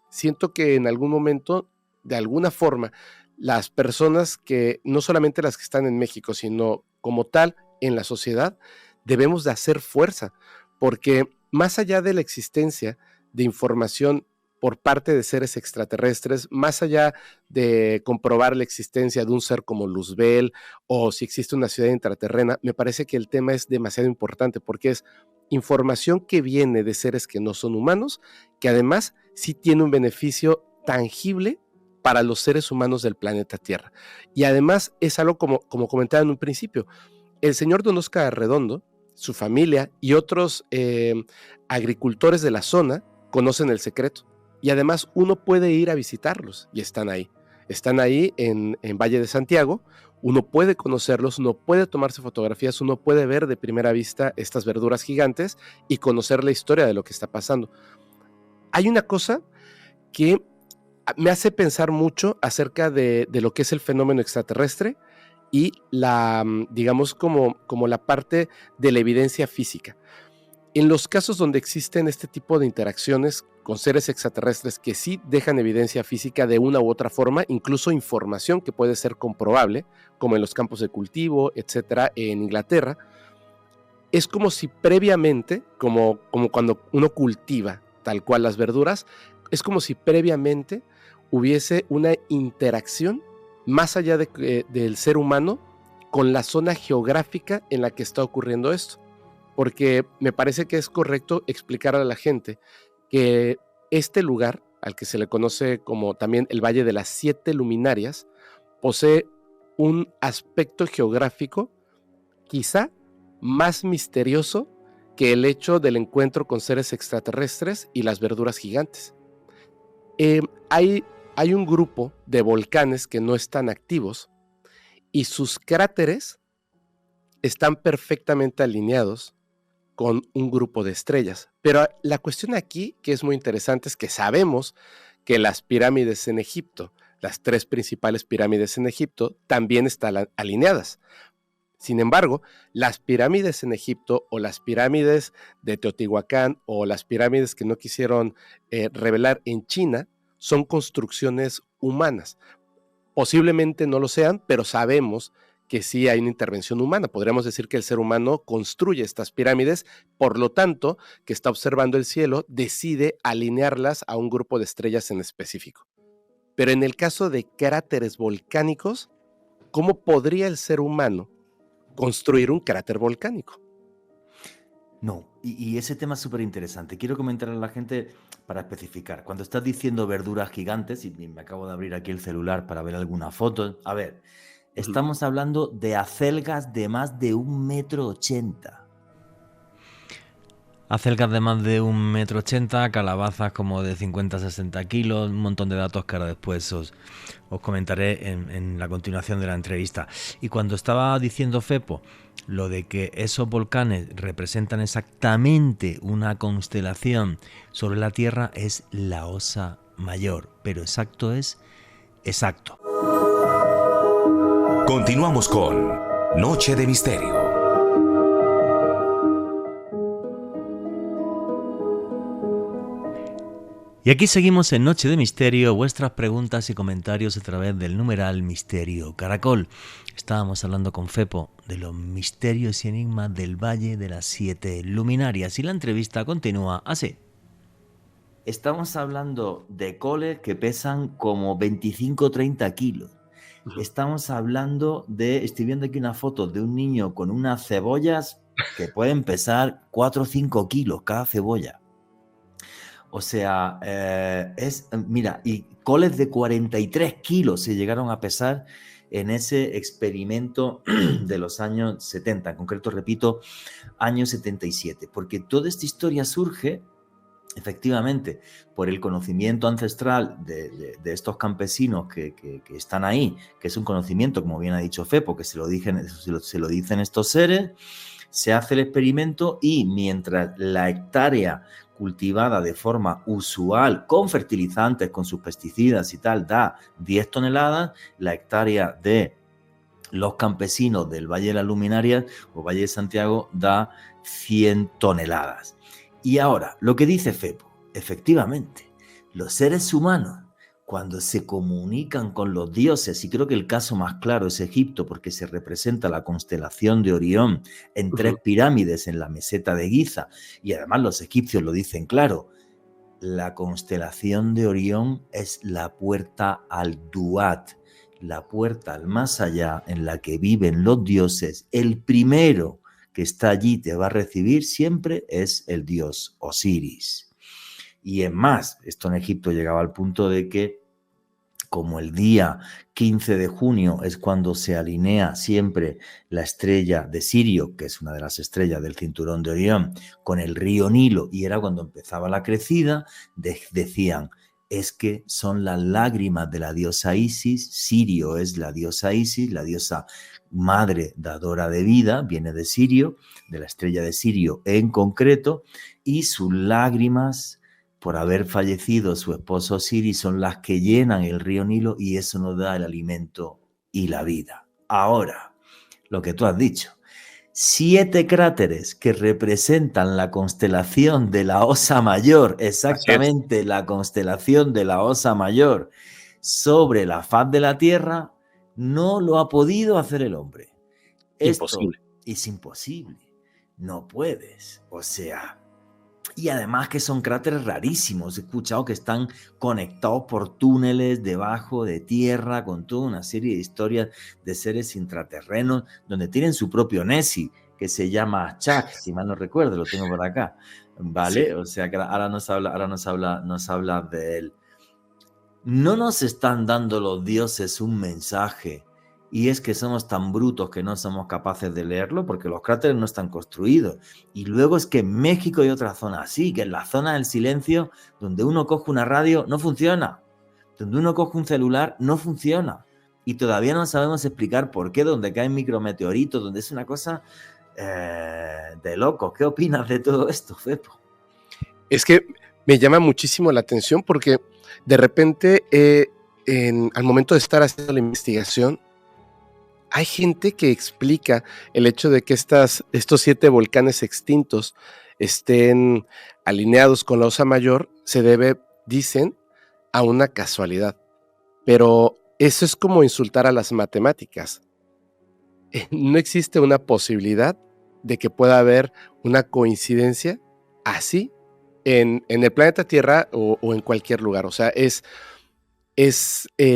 siento que en algún momento, de alguna forma, las personas que, no solamente las que están en México, sino como tal en la sociedad, debemos de hacer fuerza, porque más allá de la existencia de información por parte de seres extraterrestres, más allá de comprobar la existencia de un ser como Luzbel, o si existe una ciudad intraterrena, me parece que el tema es demasiado importante, porque es información que viene de seres que no son humanos, que además sí tiene un beneficio tangible para los seres humanos del planeta Tierra. Y además es algo como comentaba en un principio, el señor don Óscar Arredondo, su familia y otros agricultores de la zona conocen el secreto, y además uno puede ir a visitarlos, y están ahí en Valle de Santiago, uno puede conocerlos, uno puede tomarse fotografías, uno puede ver de primera vista estas verduras gigantes y conocer la historia de lo que está pasando. Hay una cosa que me hace pensar mucho acerca de lo que es el fenómeno extraterrestre y digamos como la parte de la evidencia física. En los casos donde existen este tipo de interacciones con seres extraterrestres que sí dejan evidencia física de una u otra forma, incluso información que puede ser comprobable, como en los campos de cultivo, etcétera, en Inglaterra, es como si previamente, como cuando uno cultiva tal cual las verduras, es como si previamente hubiese una interacción más allá del ser humano con la zona geográfica en la que está ocurriendo esto. Porque me parece que es correcto explicar a la gente que este lugar, al que se le conoce como también el Valle de las 7 Luminarias, posee un aspecto geográfico quizá más misterioso que el hecho del encuentro con seres extraterrestres y las verduras gigantes. Hay hay un grupo de volcanes que no están activos y sus cráteres están perfectamente alineados con un grupo de estrellas. Pero la cuestión aquí, que es muy interesante, es que sabemos que las pirámides en Egipto, las 3 principales pirámides en Egipto, también están alineadas. Sin embargo, las pirámides en Egipto o las pirámides de Teotihuacán o las pirámides que no quisieron revelar en China son construcciones humanas. Posiblemente no lo sean, pero sabemos que sí hay una intervención humana. Podríamos decir que el ser humano construye estas pirámides, por lo tanto, que está observando el cielo, decide alinearlas a un grupo de estrellas en específico. Pero en el caso de cráteres volcánicos, ¿cómo podría el ser humano construir un cráter volcánico? No, y ese tema es súper interesante. Quiero comentarle a la gente para especificar. Cuando estás diciendo verduras gigantes, y me acabo de abrir aquí el celular para ver alguna foto, a ver, estamos hablando de acelgas de más de 1,80 m. Acelgas de más de 1,80 m, calabazas como de 50-60 kilos, un montón de datos que ahora después os comentaré en la continuación de la entrevista. Y cuando estaba diciendo Fepo lo de que esos volcanes representan exactamente una constelación sobre la Tierra, es la Osa Mayor, pero exacto es exacto. Continuamos con Noche de Misterio. Y aquí seguimos en Noche de Misterio, vuestras preguntas y comentarios a través del numeral Misterio Caracol. Estábamos hablando con Fepo de los misterios y enigmas del Valle de las 7 Luminarias y la entrevista continúa así. Estamos hablando de coles que pesan como 25-30 kilos. Estamos hablando de, estoy viendo aquí una foto de un niño con unas cebollas que pueden pesar 4 o 5 kilos cada cebolla. O sea, mira, y coles de 43 kilos se llegaron a pesar en ese experimento de los años 70, en concreto, repito, año 77, porque toda esta historia surge, efectivamente, por el conocimiento ancestral de estos campesinos que están ahí, que es un conocimiento, como bien ha dicho Fepo, que se lo dicen estos seres, se hace el experimento y mientras la hectárea cultivada de forma usual, con fertilizantes, con sus pesticidas y tal, da 10 toneladas, la hectárea de los campesinos del Valle de las Luminarias o Valle de Santiago da 100 toneladas. Y ahora, lo que dice Fepo, efectivamente, los seres humanos, cuando se comunican con los dioses, y creo que el caso más claro es Egipto, porque se representa la constelación de Orión en 3 pirámides en la meseta de Giza, y además los egipcios lo dicen claro, la constelación de Orión es la puerta al Duat, la puerta al más allá en la que viven los dioses. El primero que está allí te va a recibir siempre es el dios Osiris. Y es más, esto en Egipto llegaba al punto de que, como el día 15 de junio es cuando se alinea siempre la estrella de Sirio, que es una de las estrellas del cinturón de Orión, con el río Nilo, y era cuando empezaba la crecida, decían, es que son las lágrimas de la diosa Isis. Sirio es la diosa Isis, la diosa madre dadora de vida, viene de Sirio, de la estrella de Sirio en concreto, y sus lágrimas por haber fallecido su esposo Osiris son las que llenan el río Nilo y eso nos da el alimento y la vida. Ahora, lo que tú has dicho, 7 cráteres que representan la constelación de la Osa Mayor, exactamente la constelación de la Osa Mayor sobre la faz de la Tierra, no lo ha podido hacer el hombre. Imposible. Esto es imposible, no puedes, o sea... Y además que son cráteres rarísimos. He escuchado que están conectados por túneles debajo de tierra con toda una serie de historias de seres intraterrenos donde tienen su propio Nessie, que se llama Chak, si mal no recuerdo, lo tengo por acá. ¿Vale? Sí. O sea que ahora nos habla de él. No nos están dando los dioses un mensaje. Y es que somos tan brutos que no somos capaces de leerlo porque los cráteres no están construidos. Y luego es que en México hay otra zona así, que en la zona del silencio, donde uno coge una radio, no funciona. donde uno coge un celular, no funciona. Y todavía no sabemos explicar por qué, donde caen micrometeoritos, donde es una cosa de locos. ¿Qué opinas de todo esto, Fepo? Es que me llama muchísimo la atención porque de repente, al momento de estar haciendo la investigación, hay gente que explica el hecho de que estos 7 volcanes extintos estén alineados con la Osa Mayor, se debe, dicen, a una casualidad. Pero eso es como insultar a las matemáticas. No existe una posibilidad de que pueda haber una coincidencia así en el planeta Tierra o en cualquier lugar. O sea, es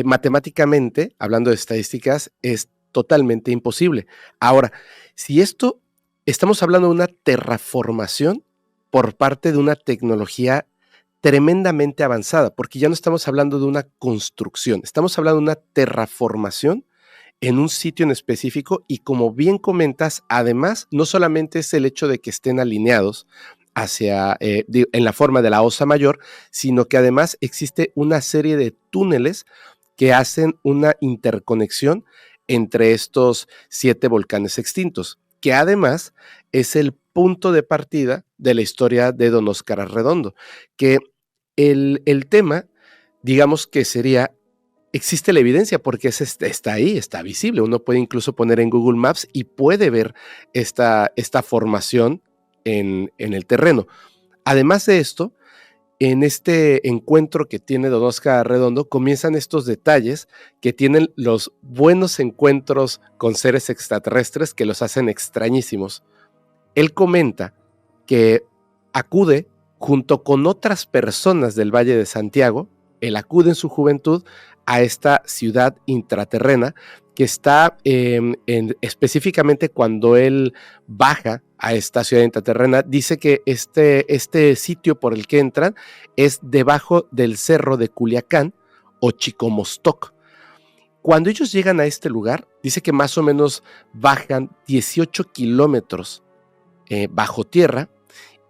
matemáticamente, hablando de estadísticas, es totalmente imposible. Ahora, si estamos hablando de una terraformación por parte de una tecnología tremendamente avanzada, porque ya no estamos hablando de una construcción, estamos hablando de una terraformación en un sitio en específico y como bien comentas, además, no solamente es el hecho de que estén alineados en la forma de la Osa Mayor, sino que además existe una serie de túneles que hacen una interconexión entre estos 7 volcanes extintos, que además es el punto de partida de la historia de Don Óscar Arredondo, que el tema, digamos que sería, existe la evidencia porque está ahí, está visible, uno puede incluso poner en Google Maps y puede ver esta formación en el terreno. Además de esto, en este encuentro que tiene Don Óscar Arredondo, comienzan estos detalles que tienen los buenos encuentros con seres extraterrestres que los hacen extrañísimos. Él comenta que acude junto con otras personas del Valle de Santiago, él acude en su juventud a esta ciudad intraterrena que está específicamente cuando él baja a esta ciudad intraterrena, dice que este sitio por el que entran es debajo del cerro de Culiacán o Chicomostoc. Cuando ellos llegan a este lugar, dice que más o menos bajan 18 kilómetros bajo tierra,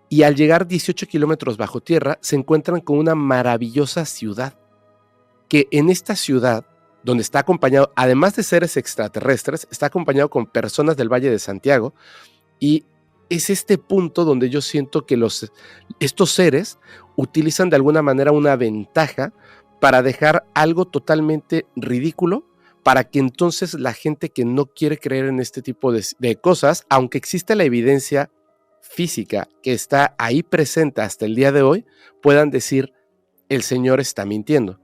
y al llegar 18 kilómetros bajo tierra se encuentran con una maravillosa ciudad, que en esta ciudad, donde está acompañado, además de seres extraterrestres, está acompañado con personas del Valle de Santiago, y es este punto donde yo siento que estos seres utilizan de alguna manera una ventaja para dejar algo totalmente ridículo, para que entonces la gente que no quiere creer en este tipo de cosas, aunque exista la evidencia física que está ahí presente hasta el día de hoy, puedan decir, el señor está mintiendo.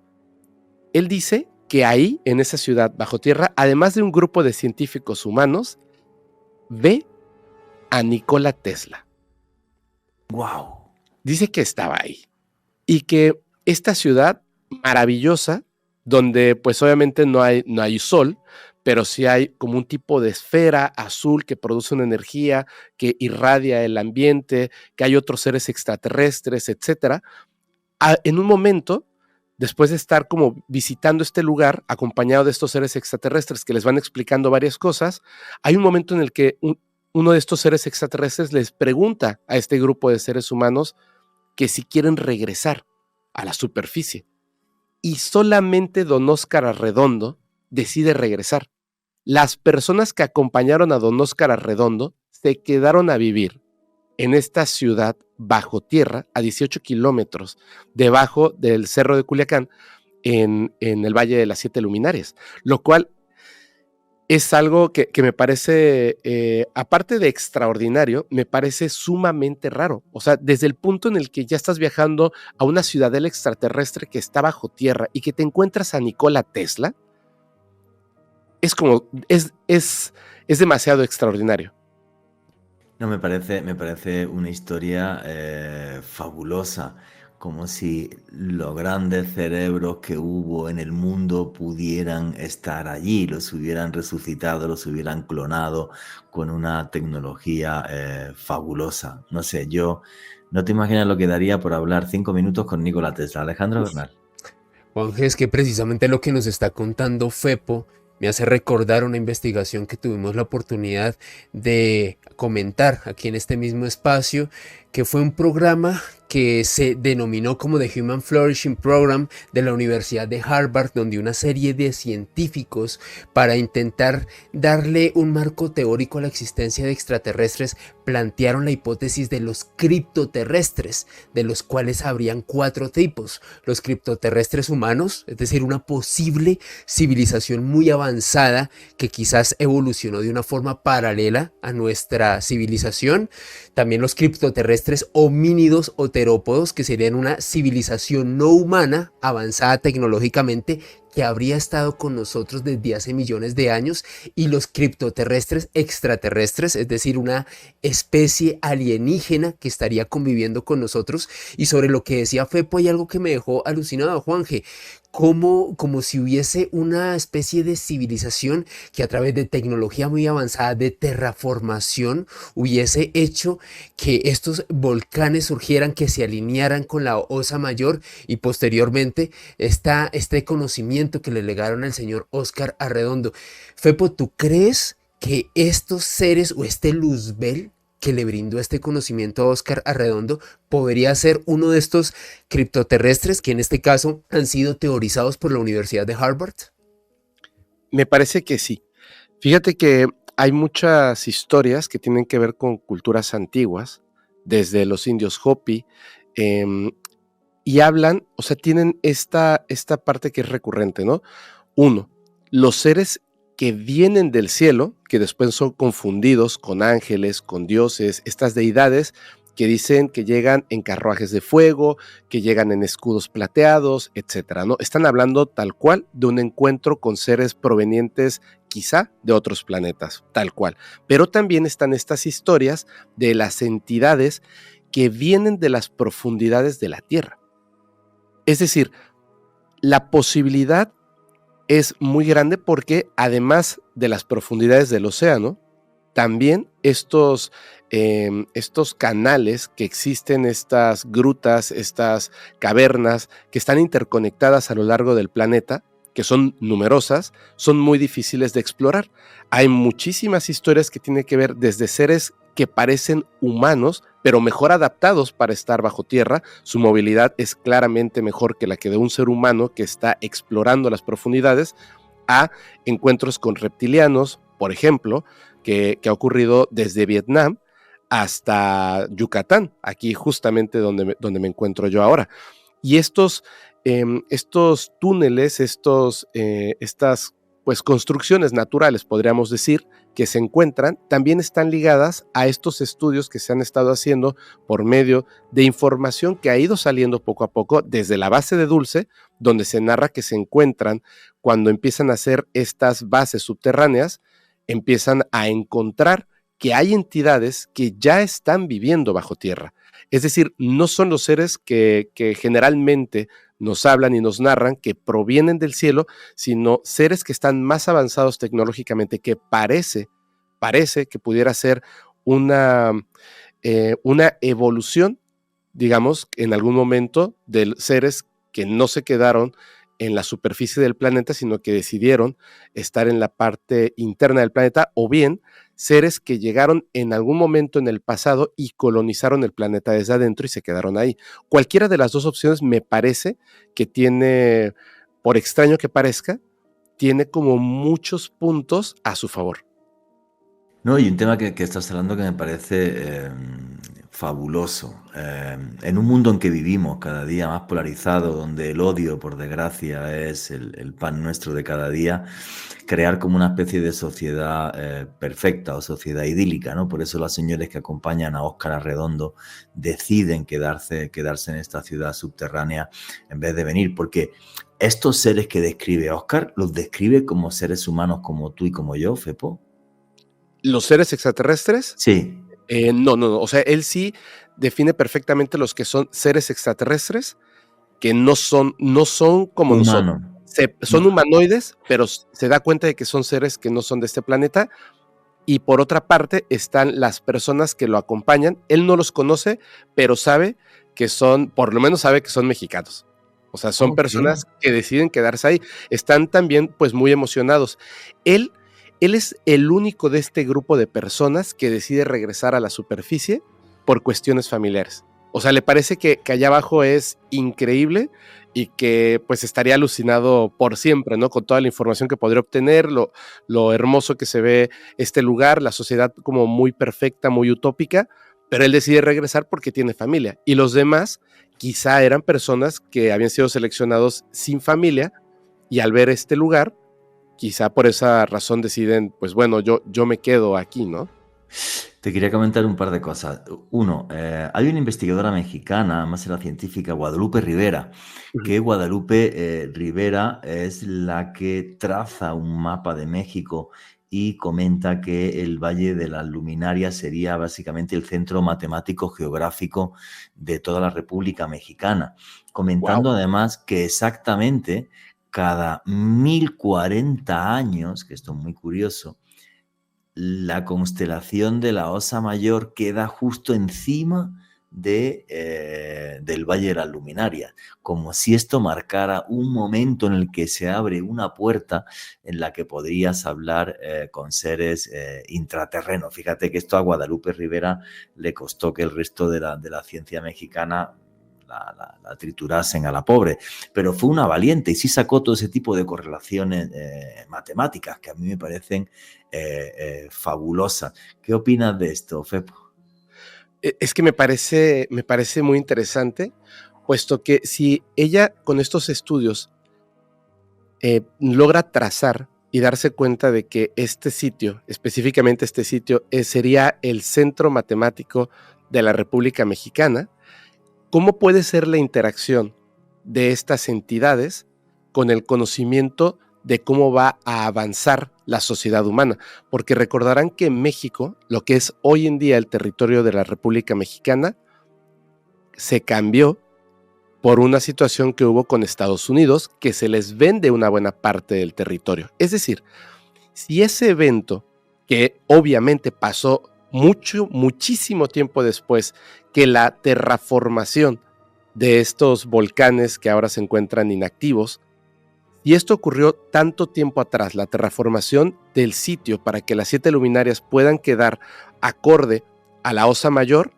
Él dice que ahí, en esa ciudad bajo tierra, además de un grupo de científicos humanos, ve a Nikola Tesla. ¡Wow! Dice que estaba ahí. Y que esta ciudad maravillosa, donde pues obviamente no hay sol, pero sí hay como un tipo de esfera azul que produce una energía que irradia el ambiente, que hay otros seres extraterrestres, etc. En un momento, después de estar como visitando este lugar, acompañado de estos seres extraterrestres que les van explicando varias cosas, hay un momento en el que uno de estos seres extraterrestres les pregunta a este grupo de seres humanos que si quieren regresar a la superficie. Y solamente Don Óscar Arredondo decide regresar. Las personas que acompañaron a Don Óscar Arredondo se quedaron a vivir en esta ciudad bajo tierra, a 18 kilómetros debajo del cerro de Culiacán, en el Valle de las 7 Luminarias, lo cual es algo que me parece, aparte de extraordinario, me parece sumamente raro. O sea, desde el punto en el que ya estás viajando a una ciudadela extraterrestre que está bajo tierra y que te encuentras a Nikola Tesla, es demasiado extraordinario. No, me parece una historia fabulosa, como si los grandes cerebros que hubo en el mundo pudieran estar allí, los hubieran resucitado, los hubieran clonado con una tecnología fabulosa. No sé, yo no te imaginas lo que daría por hablar 5 minutos con Nikola Tesla. Alejandro Bernal. Juanje, es que precisamente lo que nos está contando Fepo me hace recordar una investigación que tuvimos la oportunidad de comentar aquí en este mismo espacio, que fue un programa que se denominó como The Human Flourishing Program de la Universidad de Harvard, donde una serie de científicos, para intentar darle un marco teórico a la existencia de extraterrestres, plantearon la hipótesis de los criptoterrestres, de los cuales habrían 4 tipos: los criptoterrestres humanos, es decir, una posible civilización muy avanzada que quizás evolucionó de una forma paralela a nuestra civilización; también los criptoterrestres homínidos o terópodos, que serían una civilización no humana avanzada tecnológicamente que habría estado con nosotros desde hace millones de años; y los criptoterrestres extraterrestres, es decir, una especie alienígena que estaría conviviendo con nosotros. Y sobre lo que decía Fepo, hay algo que me dejó alucinado, Juanje, como si hubiese una especie de civilización que a través de tecnología muy avanzada de terraformación hubiese hecho que estos volcanes surgieran, que se alinearan con la Osa Mayor, y posteriormente este conocimiento que le legaron al señor Óscar Arredondo. Fepo, ¿tú crees que estos seres o este Luzbel que le brindó este conocimiento a Óscar Arredondo podría ser uno de estos criptoterrestres que en este caso han sido teorizados por la Universidad de Harvard? Me parece que sí. Fíjate que hay muchas historias que tienen que ver con culturas antiguas, desde los indios Hopi, y hablan, o sea, tienen esta parte que es recurrente, ¿no? 1, los seres que vienen del cielo, que después son confundidos con ángeles, con dioses, estas deidades que dicen que llegan en carruajes de fuego, que llegan en escudos plateados, etcétera, ¿no? Están hablando tal cual de un encuentro con seres provenientes quizá de otros planetas, tal cual. Pero también están estas historias de las entidades que vienen de las profundidades de la Tierra. Es decir, la posibilidad es muy grande porque además de las profundidades del océano, también estos canales que existen, estas grutas, estas cavernas que están interconectadas a lo largo del planeta, que son numerosas, son muy difíciles de explorar. Hay muchísimas historias que tienen que ver desde seres que parecen humanos, pero mejor adaptados para estar bajo tierra. Su movilidad es claramente mejor que la que de un ser humano que está explorando las profundidades, a encuentros con reptilianos, por ejemplo, que ha ocurrido desde Vietnam hasta Yucatán, aquí justamente donde me encuentro yo ahora. Y estos túneles, estas pues construcciones naturales, podríamos decir, que se encuentran, también están ligadas a estos estudios que se han estado haciendo por medio de información que ha ido saliendo poco a poco desde la base de Dulce, donde se narra que se encuentran cuando empiezan a hacer estas bases subterráneas, empiezan a encontrar que hay entidades que ya están viviendo bajo tierra. Es decir, no son los seres que generalmente nos hablan y nos narran que provienen del cielo, sino seres que están más avanzados tecnológicamente, que parece que pudiera ser una evolución, digamos, en algún momento de seres que no se quedaron en la superficie del planeta, sino que decidieron estar en la parte interna del planeta, o bien seres que llegaron en algún momento en el pasado y colonizaron el planeta desde adentro y se quedaron ahí. Cualquiera de las dos opciones me parece que tiene, por extraño que parezca, tiene como muchos puntos a su favor. No, y un tema que estás hablando que me parece fabuloso. En un mundo en que vivimos cada día más polarizado, donde el odio, por desgracia, es el pan nuestro de cada día, crear como una especie de sociedad perfecta o sociedad idílica, ¿no? Por eso los señores que acompañan a Óscar Arredondo deciden quedarse en esta ciudad subterránea en vez de venir, porque estos seres que describe Óscar, ¿los describe como seres humanos como tú y como yo, Fepo? ¿Los seres extraterrestres? Sí. No. O sea, él sí define perfectamente los que son seres extraterrestres, que no son como nosotros. Son humanoides, pero se da cuenta de que son seres que no son de este planeta. Y por otra parte están las personas que lo acompañan. Él no los conoce, pero sabe que son, por lo menos sabe que son mexicanos. O sea, son personas que deciden quedarse ahí. Están también pues muy emocionados. Él es el único de este grupo de personas que decide regresar a la superficie por cuestiones familiares. O sea, le parece que allá abajo es increíble y que pues estaría alucinado por siempre, ¿no? Con toda la información que podría obtener, lo hermoso que se ve este lugar, la sociedad como muy perfecta, muy utópica, pero él decide regresar porque tiene familia. Y los demás quizá eran personas que habían sido seleccionados sin familia y al ver este lugar, quizá por esa razón deciden, pues bueno, yo me quedo aquí, ¿no? Te quería comentar un par de cosas. Uno, hay una investigadora mexicana, más era científica, Guadalupe Rivera, que Guadalupe Rivera es la que traza un mapa de México y comenta que el Valle de las Luminarias sería básicamente el centro matemático geográfico de toda la República Mexicana, comentando además que exactamente cada 1040 años, que esto es muy curioso, la constelación de la Osa Mayor queda justo encima del Valle de las Luminarias, como si esto marcara un momento en el que se abre una puerta en la que podrías hablar con seres intraterrenos. Fíjate que esto a Guadalupe Rivera le costó que el resto de la ciencia mexicana la triturasen a la pobre, pero fue una valiente y sí sacó todo ese tipo de correlaciones matemáticas que a mí me parecen fabulosas. ¿Qué opinas de esto, Fepo? Es que me parece muy interesante, puesto que si ella con estos estudios logra trazar y darse cuenta de que este sitio, específicamente este sitio, sería el centro matemático de la República Mexicana, ¿cómo puede ser la interacción de estas entidades con el conocimiento de cómo va a avanzar la sociedad humana? Porque recordarán que México, lo que es hoy en día el territorio de la República Mexicana, se cambió por una situación que hubo con Estados Unidos, que se les vende una buena parte del territorio. Es decir, si ese evento, que obviamente pasó muchísimo tiempo después que la terraformación de estos volcanes que ahora se encuentran inactivos, y esto ocurrió tanto tiempo atrás, la terraformación del sitio para que las 7 luminarias puedan quedar acorde a la Osa Mayor,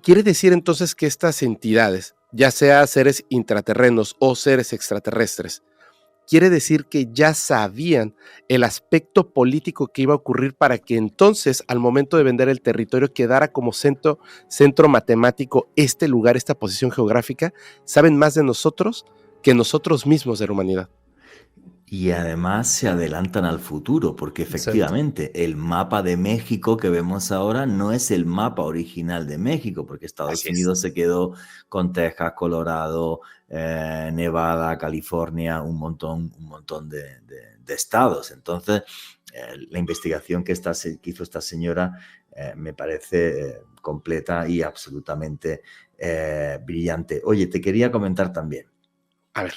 quiere decir entonces que estas entidades, ya sea seres intraterrenos o seres extraterrestres, quiere decir que ya sabían el aspecto político que iba a ocurrir para que entonces, al momento de vender el territorio, quedara como centro matemático este lugar, esta posición geográfica. Saben más de nosotros que nosotros mismos de la humanidad. Y además se adelantan al futuro, porque efectivamente el mapa de México que vemos ahora no es el mapa original de México, porque Estados Unidos se quedó con Texas, Colorado, Nevada, California, un montón de estados. Entonces, la investigación que hizo esta señora me parece completa y absolutamente brillante. Oye, te quería comentar también. A ver.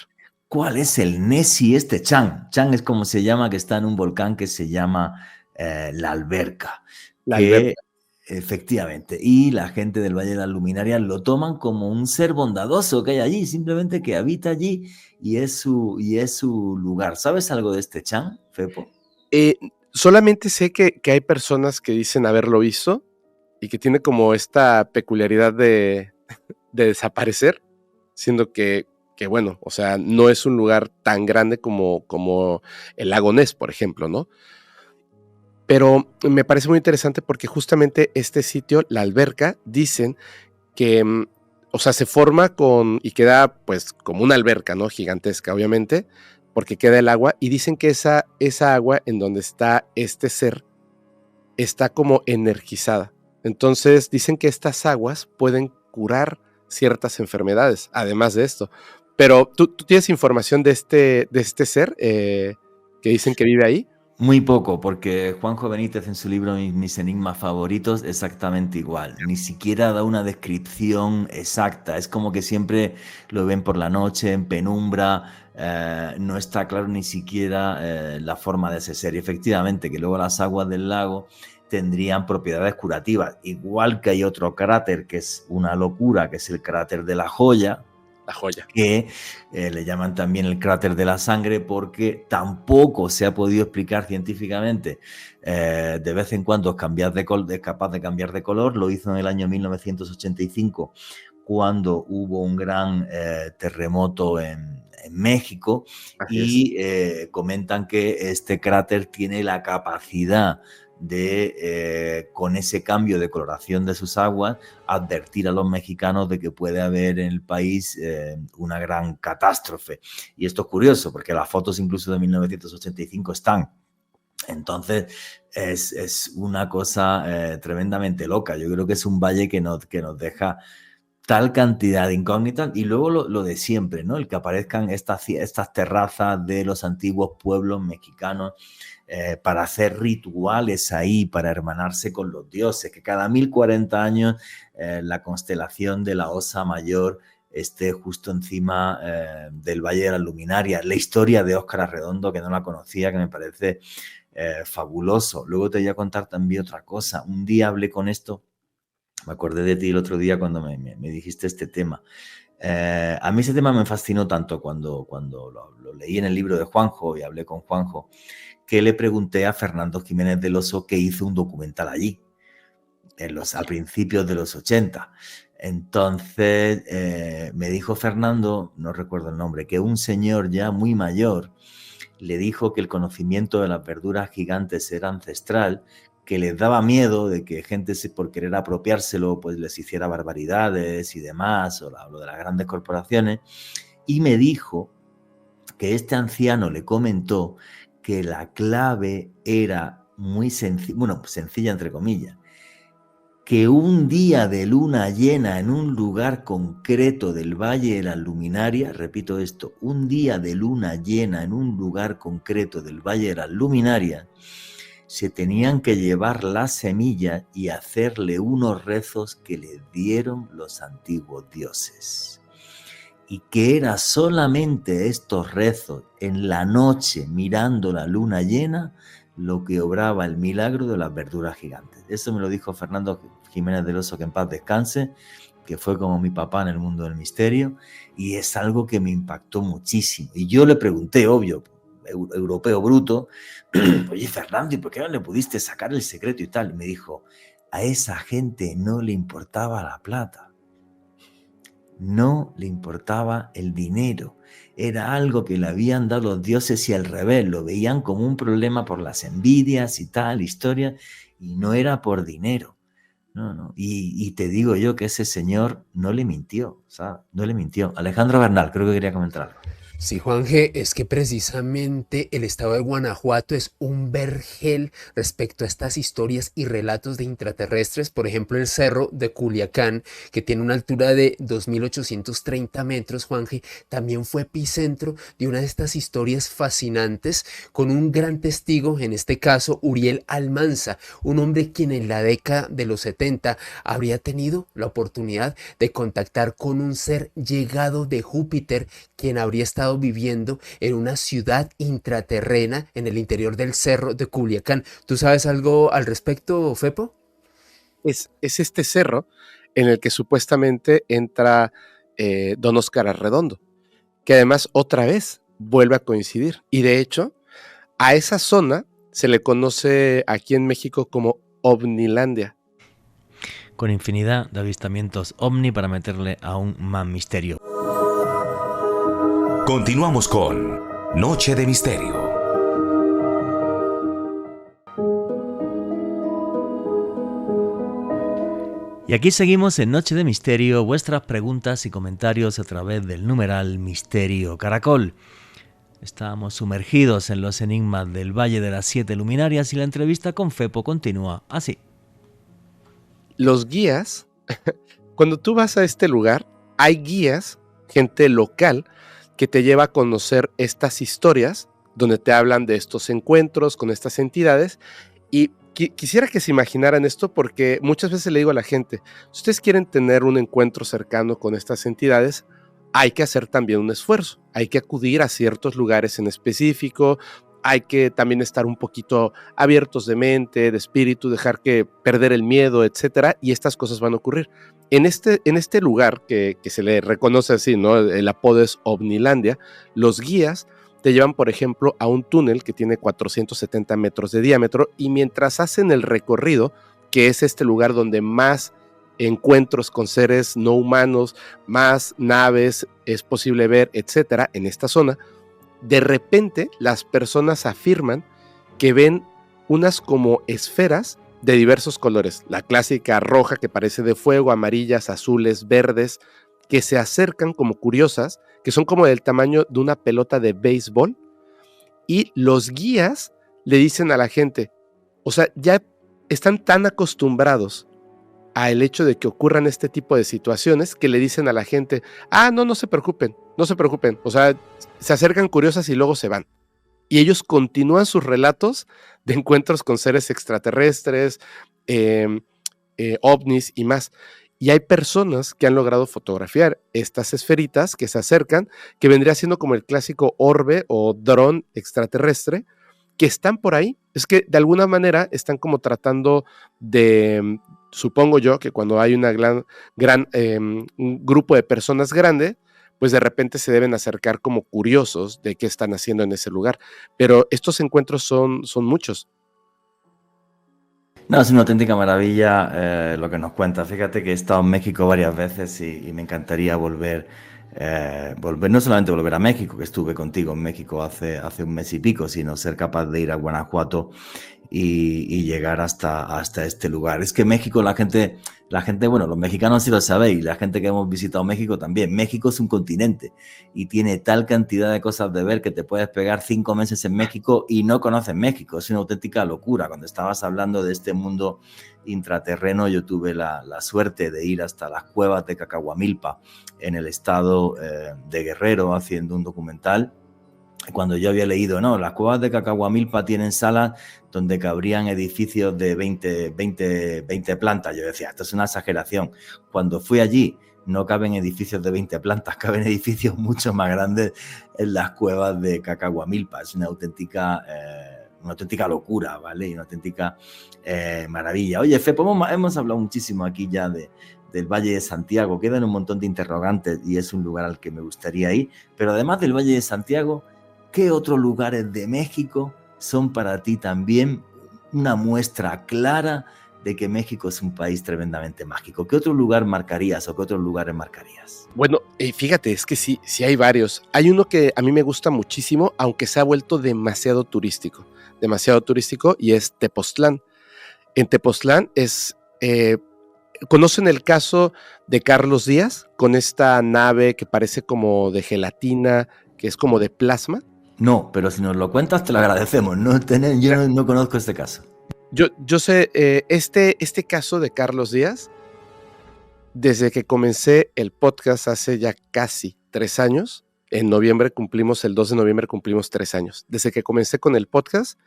¿Cuál es el Nessie este Chan? Chan es como se llama, que está en un volcán que se llama La Alberca. Alberca. Efectivamente. Y la gente del Valle de las Luminarias lo toman como un ser bondadoso que hay allí, simplemente que habita allí y es su lugar. ¿Sabes algo de este Chan, Fepo? Solamente sé que hay personas que dicen haberlo visto y que tiene como esta peculiaridad de desaparecer, siendo que bueno, o sea, no es un lugar tan grande como el lago Ness, por ejemplo, ¿no? Pero me parece muy interesante porque justamente este sitio, la alberca, dicen que, o sea, se forma y queda pues como una alberca, ¿no? Gigantesca, obviamente, porque queda el agua, y dicen que esa agua en donde está este ser está como energizada. Entonces dicen que estas aguas pueden curar ciertas enfermedades, además de esto. Pero ¿tú tienes información de este ser que dicen que vive ahí? Muy poco, porque Juanjo Benítez en su libro Mis enigmas favoritos exactamente igual. Ni siquiera da una descripción exacta. Es como que siempre lo ven por la noche, en penumbra. No está claro ni siquiera la forma de ese ser. Y efectivamente, que luego las aguas del lago tendrían propiedades curativas. Igual que hay otro cráter que es una locura, que es el cráter de La Joya, La joya. Que le llaman también el cráter de la sangre, porque tampoco se ha podido explicar científicamente. De vez en cuando es capaz de cambiar de color. Lo hizo en el año 1985, cuando hubo un gran terremoto en México. Así Y comentan que este cráter tiene la capacidad de, con ese cambio de coloración de sus aguas, advertir a los mexicanos de que puede haber en el país una gran catástrofe. Y esto es curioso, porque las fotos incluso de 1985 están. Entonces es una cosa tremendamente loca. Yo creo que es un valle que nos deja tal cantidad de incógnitas. Y luego lo de siempre, ¿no? El que aparezcan estas terrazas de los antiguos pueblos mexicanos para hacer rituales ahí, para hermanarse con los dioses, que cada 1040 años la constelación de la Osa Mayor esté justo encima del Valle de las Luminarias. La historia de Óscar Arredondo, que no la conocía, que me parece fabuloso. Luego te voy a contar también otra cosa. Un día hablé con esto, me acordé de ti el otro día cuando me dijiste este tema. A mí ese tema me fascinó tanto cuando lo leí en el libro de Juanjo y hablé con Juanjo, que le pregunté a Fernando Jiménez del Oso, que hizo un documental allí, a principios de los 80. Entonces me dijo Fernando, no recuerdo el nombre, que un señor ya muy mayor le dijo que el conocimiento de las verduras gigantes era ancestral, que les daba miedo de que gente, por querer apropiárselo, pues les hiciera barbaridades y demás, o lo de las grandes corporaciones. Y me dijo que este anciano le comentó que la clave era muy sencilla, bueno, sencilla entre comillas, que un día de luna llena en un lugar concreto del Valle de las Luminarias, repito esto, un día de luna llena en un lugar concreto del Valle de las Luminarias, se tenían que llevar las semillas y hacerle unos rezos que le dieron los antiguos dioses. Y que era solamente estos rezos en la noche, mirando la luna llena, lo que obraba el milagro de las verduras gigantes. Eso me lo dijo Fernando Jiménez del Oso, que en paz descanse, que fue como mi papá en el mundo del misterio, y es algo que me impactó muchísimo. Y yo le pregunté, obvio, europeo bruto, oye, Fernando, ¿y por qué no le pudiste sacar el secreto y tal? Y me dijo, a esa gente no le importaba la plata, no le importaba el dinero, era algo que le habían dado los dioses, y al revés, lo veían como un problema por las envidias y tal, historia, y no era por dinero. No. Y te digo yo que ese señor no le mintió, ¿sabes? No le mintió. Alejandro Bernal, creo que quería comentar algo. Sí, Juanje, es que precisamente el estado de Guanajuato es un vergel respecto a estas historias y relatos de intraterrestres. Por ejemplo, el cerro de Culiacán, que tiene una altura de 2.830 metros, Juanje, también fue epicentro de una de estas historias fascinantes, con un gran testigo, en este caso Uriel Almanza, un hombre quien en la década de los 70 habría tenido la oportunidad de contactar con un ser llegado de Júpiter, quien habría estado viviendo en una ciudad intraterrena en el interior del cerro de Culiacán. ¿Tú sabes algo al respecto, Fepo? Es este cerro en el que supuestamente entra don Óscar Arredondo, que además otra vez vuelve a coincidir. Y de hecho, a esa zona se le conoce aquí en México como Ovnilandia. Con infinidad de avistamientos ovni para meterle aún más misterio. Continuamos con Noche de Misterio. Y aquí seguimos en Noche de Misterio, vuestras preguntas y comentarios a través del numeral Misterio Caracol. Estábamos sumergidos en los enigmas del Valle de las Siete Luminarias y la entrevista con Fepo continúa así. Los guías, cuando tú vas a este lugar, hay guías, gente local, que te lleva a conocer estas historias, donde te hablan de estos encuentros con estas entidades. Y quisiera que se imaginaran esto, porque muchas veces le digo a la gente, si ustedes quieren tener un encuentro cercano con estas entidades, hay que hacer también un esfuerzo, hay que acudir a ciertos lugares en específico, hay que también estar un poquito abiertos de mente, de espíritu, dejar que perder el miedo, etcétera, y estas cosas van a ocurrir. En este lugar que se le reconoce así, ¿no? El apodo es Ovnilandia. Los guías te llevan, por ejemplo, a un túnel que tiene 470 metros de diámetro, y mientras hacen el recorrido, que es este lugar donde más encuentros con seres no humanos, más naves es posible ver, etcétera, en esta zona, de repente las personas afirman que ven unas como esferas de diversos colores, la clásica roja que parece de fuego, amarillas, azules, verdes, que se acercan como curiosas, que son como del tamaño de una pelota de béisbol, y los guías le dicen a la gente, o sea, ya están tan acostumbrados al hecho de que ocurran este tipo de situaciones que le dicen a la gente, no se preocupen, o sea, se acercan curiosas y luego se van. Y ellos continúan sus relatos de encuentros con seres extraterrestres, ovnis y más. Y hay personas que han logrado fotografiar estas esferitas que se acercan, que vendría siendo como el clásico orbe o dron extraterrestre, que están por ahí. Es que de alguna manera están como tratando de, supongo yo, que cuando hay una un grupo de personas grande, pues de repente se deben acercar como curiosos de qué están haciendo en ese lugar. Pero estos encuentros son muchos. No, es una auténtica maravilla lo que nos cuenta. Fíjate que he estado en México varias veces y me encantaría volver, no solamente volver a México, que estuve contigo en México hace un mes y pico, sino ser capaz de ir a Guanajuato y llegar hasta este lugar. Es que México, la gente, bueno, los mexicanos sí lo sabéis, la gente que hemos visitado México también. México es un continente y tiene tal cantidad de cosas de ver que te puedes pegar 5 meses en México y no conoces México. Es una auténtica locura. Cuando estabas hablando de este mundo intraterreno, yo tuve la suerte de ir hasta las cuevas de Cacahuamilpa en el estado de Guerrero haciendo un documental. Cuando yo había leído, no, las cuevas de Cacahuamilpa tienen salas donde cabrían edificios de 20 plantas. Yo decía, esto es una exageración. Cuando fui allí, no caben edificios de 20 plantas, caben edificios mucho más grandes en las cuevas de Cacahuamilpa. Es una auténtica locura, ¿vale? Y una auténtica maravilla. Oye, Fe, hemos hablado muchísimo aquí ya del Valle de Santiago. Quedan un montón de interrogantes y es un lugar al que me gustaría ir. Pero además del Valle de Santiago, ¿qué otros lugares de México son para ti también una muestra clara de que México es un país tremendamente mágico? ¿Qué otro lugar marcarías o qué otros lugares marcarías? Bueno, fíjate, es que sí hay varios. Hay uno que a mí me gusta muchísimo, aunque se ha vuelto demasiado turístico, y es Tepoztlán. En Tepoztlán ¿conocen el caso de Carlos Díaz con esta nave que parece como de gelatina, que es como de plasma? No, pero si nos lo cuentas te lo agradecemos. Yo no conozco este caso. Yo sé, este caso de Carlos Díaz, desde que comencé el podcast hace ya casi 3 años, el 2 de noviembre cumplimos 3 años. Desde que comencé con el podcast,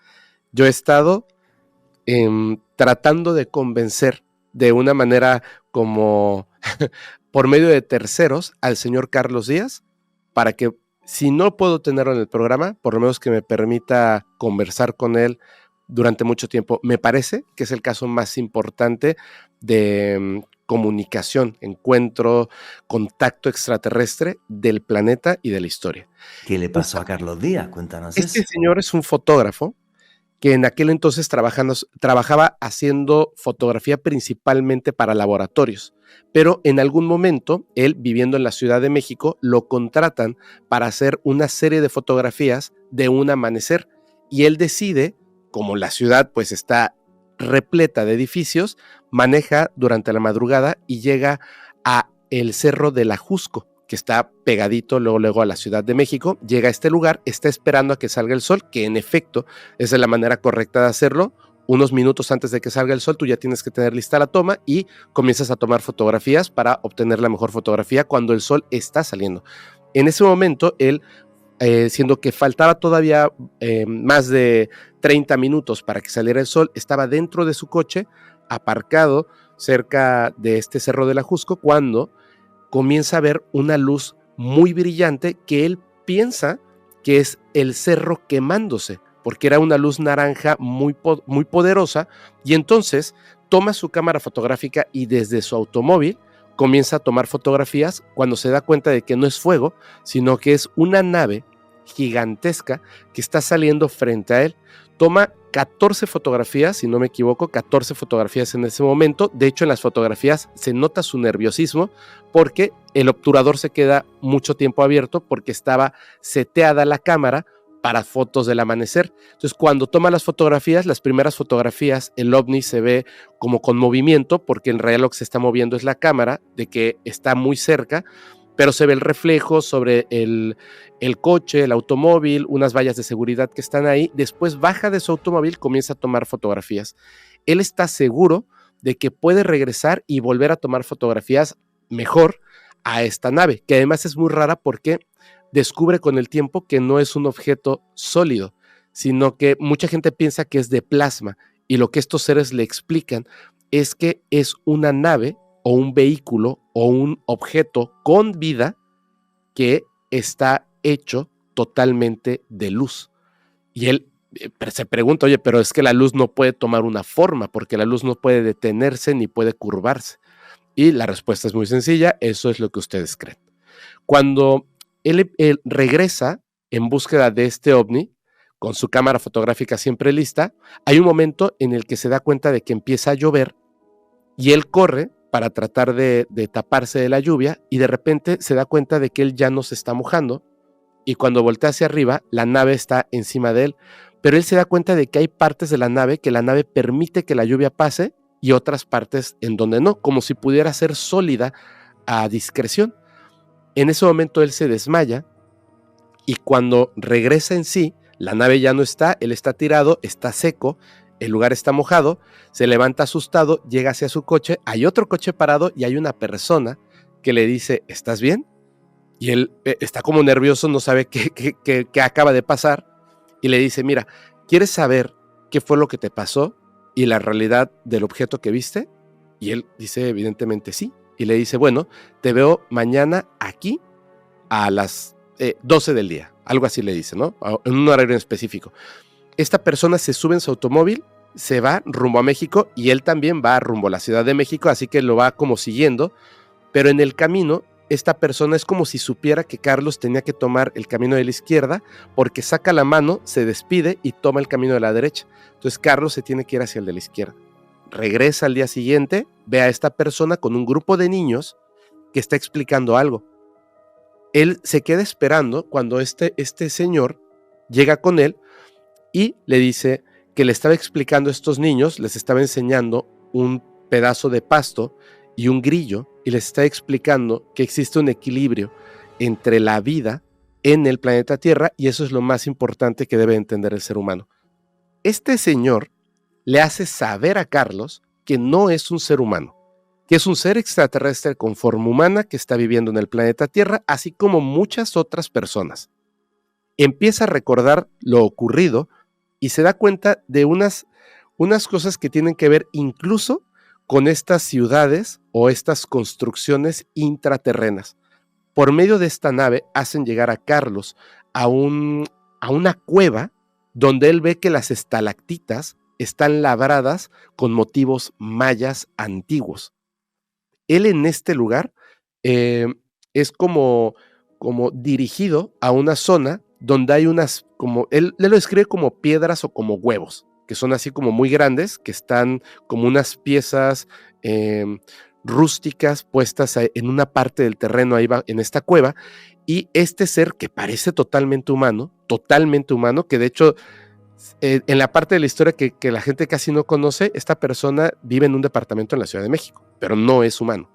yo he estado tratando de convencer de una manera como por medio de terceros al señor Carlos Díaz para que, si no puedo tenerlo en el programa, por lo menos que me permita conversar con él durante mucho tiempo. Me parece que es el caso más importante de comunicación, encuentro, contacto extraterrestre del planeta y de la historia. ¿Qué le pasó a Carlos Díaz? Cuéntanos eso. Este señor es un fotógrafo que en aquel entonces trabajaba haciendo fotografía principalmente para laboratorios, pero en algún momento, él viviendo en la Ciudad de México, lo contratan para hacer una serie de fotografías de un amanecer, y él decide, como la ciudad pues está repleta de edificios, maneja durante la madrugada y llega a el Cerro del Ajusco, que está pegadito luego a la Ciudad de México. Llega a este lugar, está esperando a que salga el sol, que en efecto es de la manera correcta de hacerlo. Unos minutos antes de que salga el sol, tú ya tienes que tener lista la toma y comienzas a tomar fotografías para obtener la mejor fotografía cuando el sol está saliendo. En ese momento, él, siendo que faltaba todavía más de 30 minutos para que saliera el sol, estaba dentro de su coche, aparcado cerca de este Cerro del Ajusco, cuando comienza a ver una luz muy brillante que él piensa que es el cerro quemándose, porque era una luz naranja muy poderosa, y entonces toma su cámara fotográfica y desde su automóvil comienza a tomar fotografías cuando se da cuenta de que no es fuego, sino que es una nave gigantesca que está saliendo frente a él. Toma 14 fotografías, si no me equivoco, 14 fotografías en ese momento. De hecho, en las fotografías se nota su nerviosismo porque el obturador se queda mucho tiempo abierto porque estaba seteada la cámara para fotos del amanecer. Entonces, cuando toma las fotografías, las primeras fotografías, el ovni se ve como con movimiento, porque en realidad lo que se está moviendo es la cámara, de que está muy cerca, pero se ve el reflejo sobre el coche, el automóvil, unas vallas de seguridad que están ahí. Después baja de su automóvil, comienza a tomar fotografías. Él está seguro de que puede regresar y volver a tomar fotografías mejor a esta nave, que además es muy rara porque descubre con el tiempo que no es un objeto sólido, sino que mucha gente piensa que es de plasma, y lo que estos seres le explican es que es una nave o un vehículo o un objeto con vida que está hecho totalmente de luz. Y él se pregunta, oye, pero es que la luz no puede tomar una forma, porque la luz no puede detenerse ni puede curvarse. Y la respuesta es muy sencilla, eso es lo que ustedes creen. Cuando él regresa en búsqueda de este ovni, con su cámara fotográfica siempre lista, hay un momento en el que se da cuenta de que empieza a llover y él corre para tratar de taparse de la lluvia, y de repente se da cuenta de que él ya no se está mojando, y cuando voltea hacia arriba, la nave está encima de él, pero él se da cuenta de que hay partes de la nave que la nave permite que la lluvia pase y otras partes en donde no, como si pudiera ser sólida a discreción. En ese momento él se desmaya, y cuando regresa en sí, la nave ya no está, él está tirado, está seco, el lugar está mojado, se levanta asustado, llega hacia su coche, hay otro coche parado y hay una persona que le dice, ¿estás bien? Y él está como nervioso, no sabe qué acaba de pasar, y le dice, mira, ¿quieres saber qué fue lo que te pasó y la realidad del objeto que viste? Y él dice, evidentemente sí. Y le dice, bueno, te veo mañana aquí a las 12 del día, algo así le dice, ¿no? En un horario en específico. Esta persona se sube en su automóvil, se va rumbo a México, y él también va rumbo a la Ciudad de México, así que lo va como siguiendo, pero en el camino, esta persona es como si supiera que Carlos tenía que tomar el camino de la izquierda, porque saca la mano, se despide y toma el camino de la derecha. Entonces Carlos se tiene que ir hacia el de la izquierda. Regresa al día siguiente, ve a esta persona con un grupo de niños que está explicando algo. Él se queda esperando cuando este señor llega con él y le dice que le estaba explicando a estos niños, les estaba enseñando un pedazo de pasto y un grillo, y les está explicando que existe un equilibrio entre la vida en el planeta Tierra, y eso es lo más importante que debe entender el ser humano. Este señor le hace saber a Carlos que no es un ser humano, que es un ser extraterrestre con forma humana que está viviendo en el planeta Tierra, así como muchas otras personas. Empieza a recordar lo ocurrido y se da cuenta de unas cosas que tienen que ver incluso con estas ciudades o estas construcciones intraterrenas. Por medio de esta nave hacen llegar a Carlos a una cueva donde él ve que las estalactitas están labradas con motivos mayas antiguos. Él en este lugar es como dirigido a una zona donde hay unas, como él lo describe como piedras o como huevos, que son así como muy grandes, que están como unas piezas rústicas puestas en una parte del terreno ahí va, en esta cueva, y este ser que parece totalmente humano, que de hecho en la parte de la historia que la gente casi no conoce, esta persona vive en un departamento en la Ciudad de México, pero no es humano.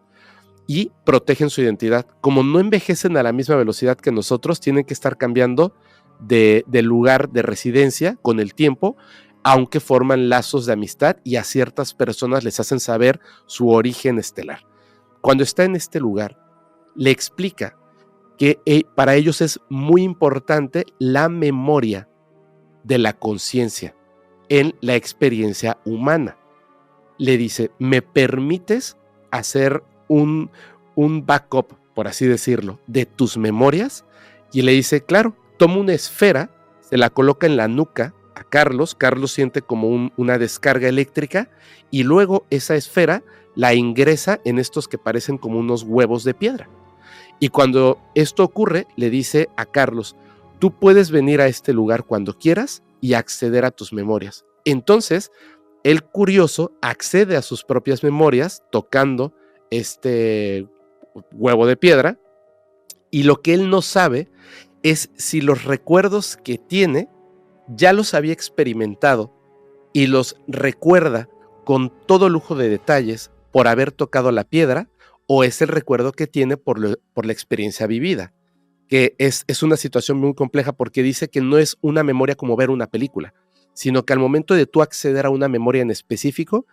Y protegen su identidad. Como no envejecen a la misma velocidad que nosotros, tienen que estar cambiando de lugar de residencia con el tiempo, aunque forman lazos de amistad y a ciertas personas les hacen saber su origen estelar. Cuando está en este lugar, le explica que para ellos es muy importante la memoria de la conciencia en la experiencia humana. Le dice, ¿me permites hacer un backup, por así decirlo, de tus memorias? Y le dice, claro, toma una esfera, se la coloca en la nuca a Carlos. Carlos siente como una descarga eléctrica y luego esa esfera la ingresa en estos que parecen como unos huevos de piedra. Y cuando esto ocurre, le dice a Carlos, tú puedes venir a este lugar cuando quieras y acceder a tus memorias. Entonces, el curioso accede a sus propias memorias tocando este huevo de piedra, y lo que él no sabe es si los recuerdos que tiene ya los había experimentado y los recuerda con todo lujo de detalles por haber tocado la piedra, o es el recuerdo que tiene por la experiencia vivida, que es una situación muy compleja porque dice que no es una memoria como ver una película, sino que al momento de tú acceder a una memoria en específico,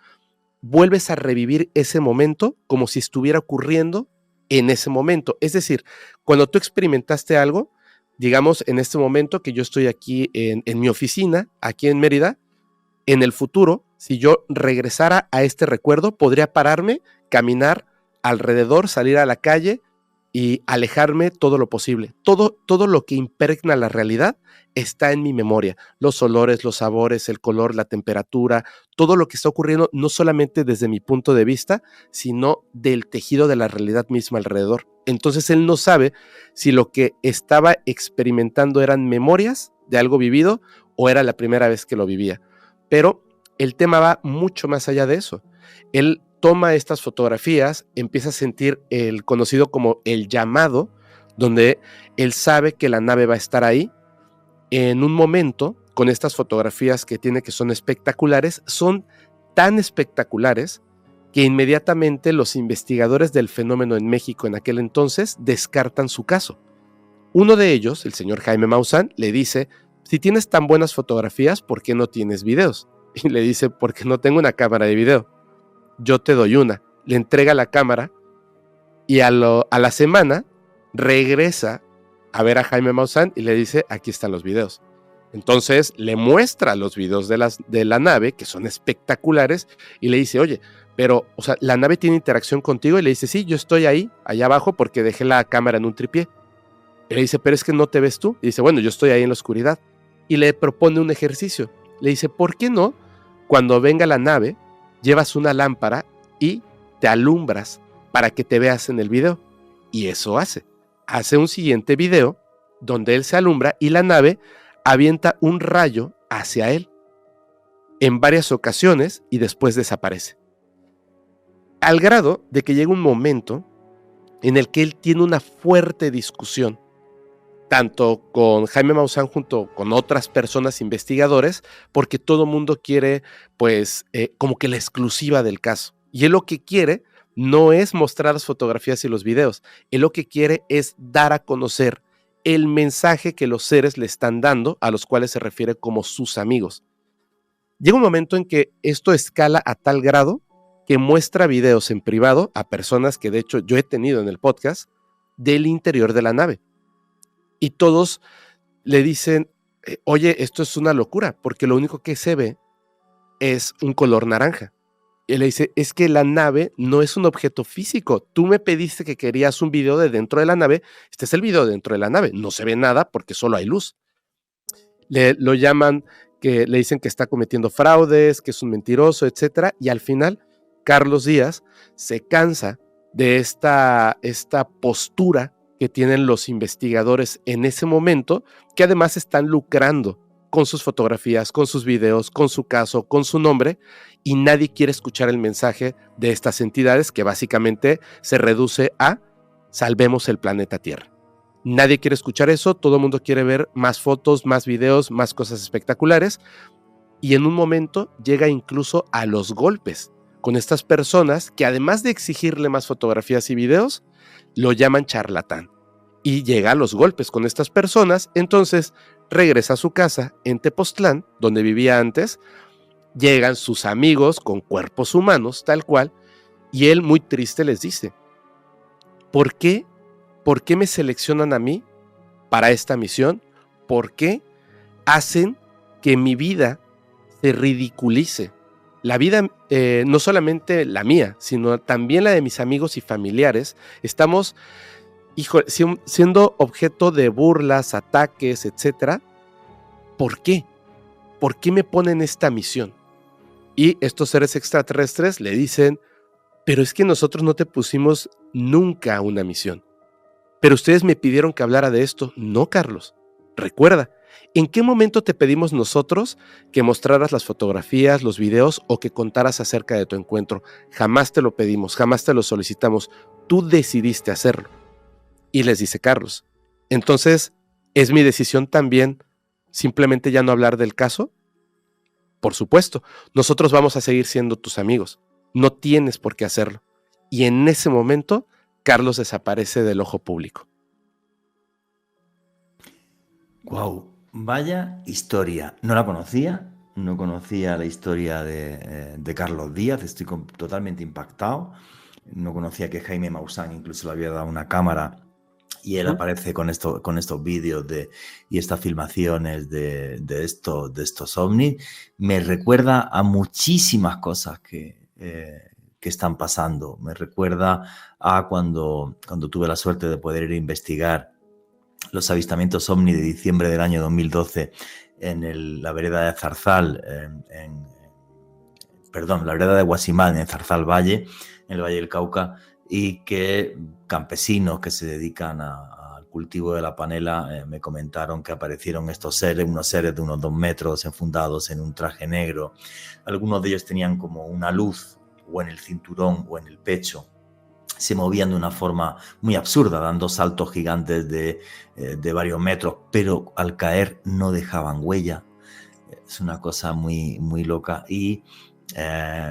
vuelves a revivir ese momento como si estuviera ocurriendo en ese momento. Es decir, cuando tú experimentaste algo, digamos en este momento que yo estoy aquí en mi oficina, aquí en Mérida, en el futuro, si yo regresara a este recuerdo, podría pararme, caminar alrededor, salir a la calle y alejarme todo lo posible. Todo lo que impregna la realidad está en mi memoria. Los olores, los sabores, el color, la temperatura, todo lo que está ocurriendo, no solamente desde mi punto de vista, sino del tejido de la realidad misma alrededor. Entonces él no sabe si lo que estaba experimentando eran memorias de algo vivido o era la primera vez que lo vivía. Pero el tema va mucho más allá de eso. Él toma estas fotografías, empieza a sentir el conocido como el llamado, donde él sabe que la nave va a estar ahí. En un momento, con estas fotografías que tiene que son espectaculares, son tan espectaculares que inmediatamente los investigadores del fenómeno en México en aquel entonces descartan su caso. Uno de ellos, el señor Jaime Maussan, le dice, si tienes tan buenas fotografías, ¿por qué no tienes videos? Y le dice, porque no tengo una cámara de video. Yo te doy una. Le entrega la cámara y a la semana regresa a ver a Jaime Maussan y le dice, aquí están los videos. Entonces le muestra los videos de la nave, que son espectaculares, y le dice, oye, pero, o sea, ¿la nave tiene interacción contigo? Y le dice, sí, yo estoy ahí, allá abajo, porque dejé la cámara en un tripié. Y le dice, pero es que no te ves tú. Y dice, bueno, yo estoy ahí en la oscuridad. Y le propone un ejercicio. Le dice, ¿por qué no, cuando venga la nave, llevas una lámpara y te alumbras para que te veas en el video? Y eso hace. Hace un siguiente video donde él se alumbra y la nave avienta un rayo hacia él en varias ocasiones y después desaparece. Al grado de que llega un momento en el que él tiene una fuerte discusión, tanto con Jaime Maussan junto con otras personas investigadores, porque todo mundo quiere, pues, como que la exclusiva del caso. Y él lo que quiere no es mostrar las fotografías y los videos, él lo que quiere es dar a conocer el mensaje que los seres le están dando, a los cuales se refiere como sus amigos. Llega un momento en que esto escala a tal grado que muestra videos en privado a personas que de hecho yo he tenido en el podcast del interior de la nave. Y todos le dicen, oye, esto es una locura, porque lo único que se ve es un color naranja. Y él le dice, es que la nave no es un objeto físico. Tú me pediste que querías un video de dentro de la nave. Este es el video de dentro de la nave. No se ve nada porque solo hay luz. Lo llaman, que le dicen que está cometiendo fraudes, que es un mentiroso, etc. Y al final, Carlos Díaz se cansa de esta postura que tienen los investigadores en ese momento, que además están lucrando con sus fotografías, con sus videos, con su caso, con su nombre, y nadie quiere escuchar el mensaje de estas entidades que básicamente se reduce a salvemos el planeta Tierra. Nadie quiere escuchar eso, todo el mundo quiere ver más fotos, más videos, más cosas espectaculares, y en un momento llega incluso a los golpes con estas personas que además de exigirle más fotografías y videos, lo llaman charlatán. Y llega a los golpes con estas personas, entonces regresa a su casa en Tepoztlán, donde vivía antes, llegan sus amigos con cuerpos humanos, tal cual, y él muy triste les dice, ¿por qué me seleccionan a mí para esta misión? ¿Por qué hacen que mi vida se ridiculice? La vida, no solamente la mía, sino también la de mis amigos y familiares, estamos siendo objeto de burlas, ataques, etc. ¿Por qué? ¿por qué me ponen esta misión? Y estos seres extraterrestres le dicen, pero es que nosotros no te pusimos nunca una misión. Pero ustedes me pidieron que hablara de esto. No, Carlos. Recuerda, ¿en qué momento te pedimos nosotros que mostraras las fotografías, los videos o que contaras acerca de tu encuentro? Jamás te lo pedimos, jamás te lo solicitamos. Tú decidiste hacerlo. Y les dice Carlos, entonces, ¿es mi decisión también simplemente ya no hablar del caso? Por supuesto, nosotros vamos a seguir siendo tus amigos. No tienes por qué hacerlo. Y en ese momento, Carlos desaparece del ojo público. Wow, vaya historia. No la conocía, no conocía la historia de Carlos Díaz, estoy totalmente impactado. No conocía que Jaime Maussan incluso le había dado una cámara y él aparece con estos vídeos y estas filmaciones de estos ovnis. Me recuerda a muchísimas cosas que están pasando. Me recuerda a cuando tuve la suerte de poder ir a investigar los avistamientos ovni de diciembre del año 2012 en la vereda de Zarzal, la vereda de Guasimán, en Zarzal Valle, en el Valle del Cauca, y que campesinos que se dedican al cultivo de la panela me comentaron que aparecieron estos seres, unos seres de unos 2 metros enfundados en un traje negro. Algunos de ellos tenían como una luz o en el cinturón o en el pecho. Se movían de una forma muy absurda, dando saltos gigantes de varios metros, pero al caer no dejaban huella. Es una cosa muy, muy loca. Y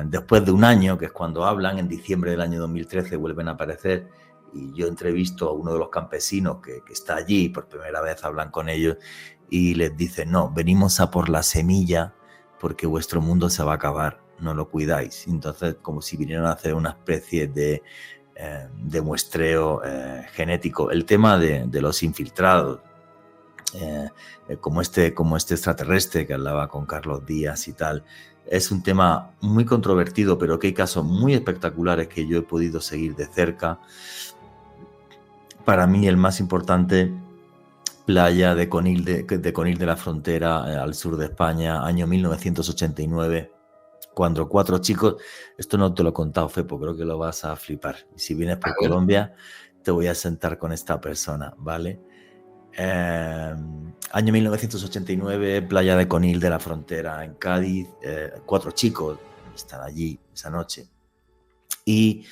después de un año, que es cuando hablan, en diciembre del año 2013 vuelven a aparecer, y yo entrevisto a uno de los campesinos que está allí, por primera vez hablan con ellos, y les dicen, no, venimos a por la semilla porque vuestro mundo se va a acabar, no lo cuidáis. Entonces, como si vinieran a hacer una especie de muestreo genético. El tema de los infiltrados, como este extraterrestre que hablaba con Carlos Díaz y tal, es un tema muy controvertido, pero que hay casos muy espectaculares que yo he podido seguir de cerca. Para mí el más importante, playa de Conil de la Frontera, al sur de España, año 1989, cuando 4 chicos, esto no te lo he contado, Fepo, creo que lo vas a flipar. Y si vienes por Colombia, te voy a sentar con esta persona, ¿vale? Año 1989, playa de Conil de la Frontera, en Cádiz. 4 chicos están allí esa noche y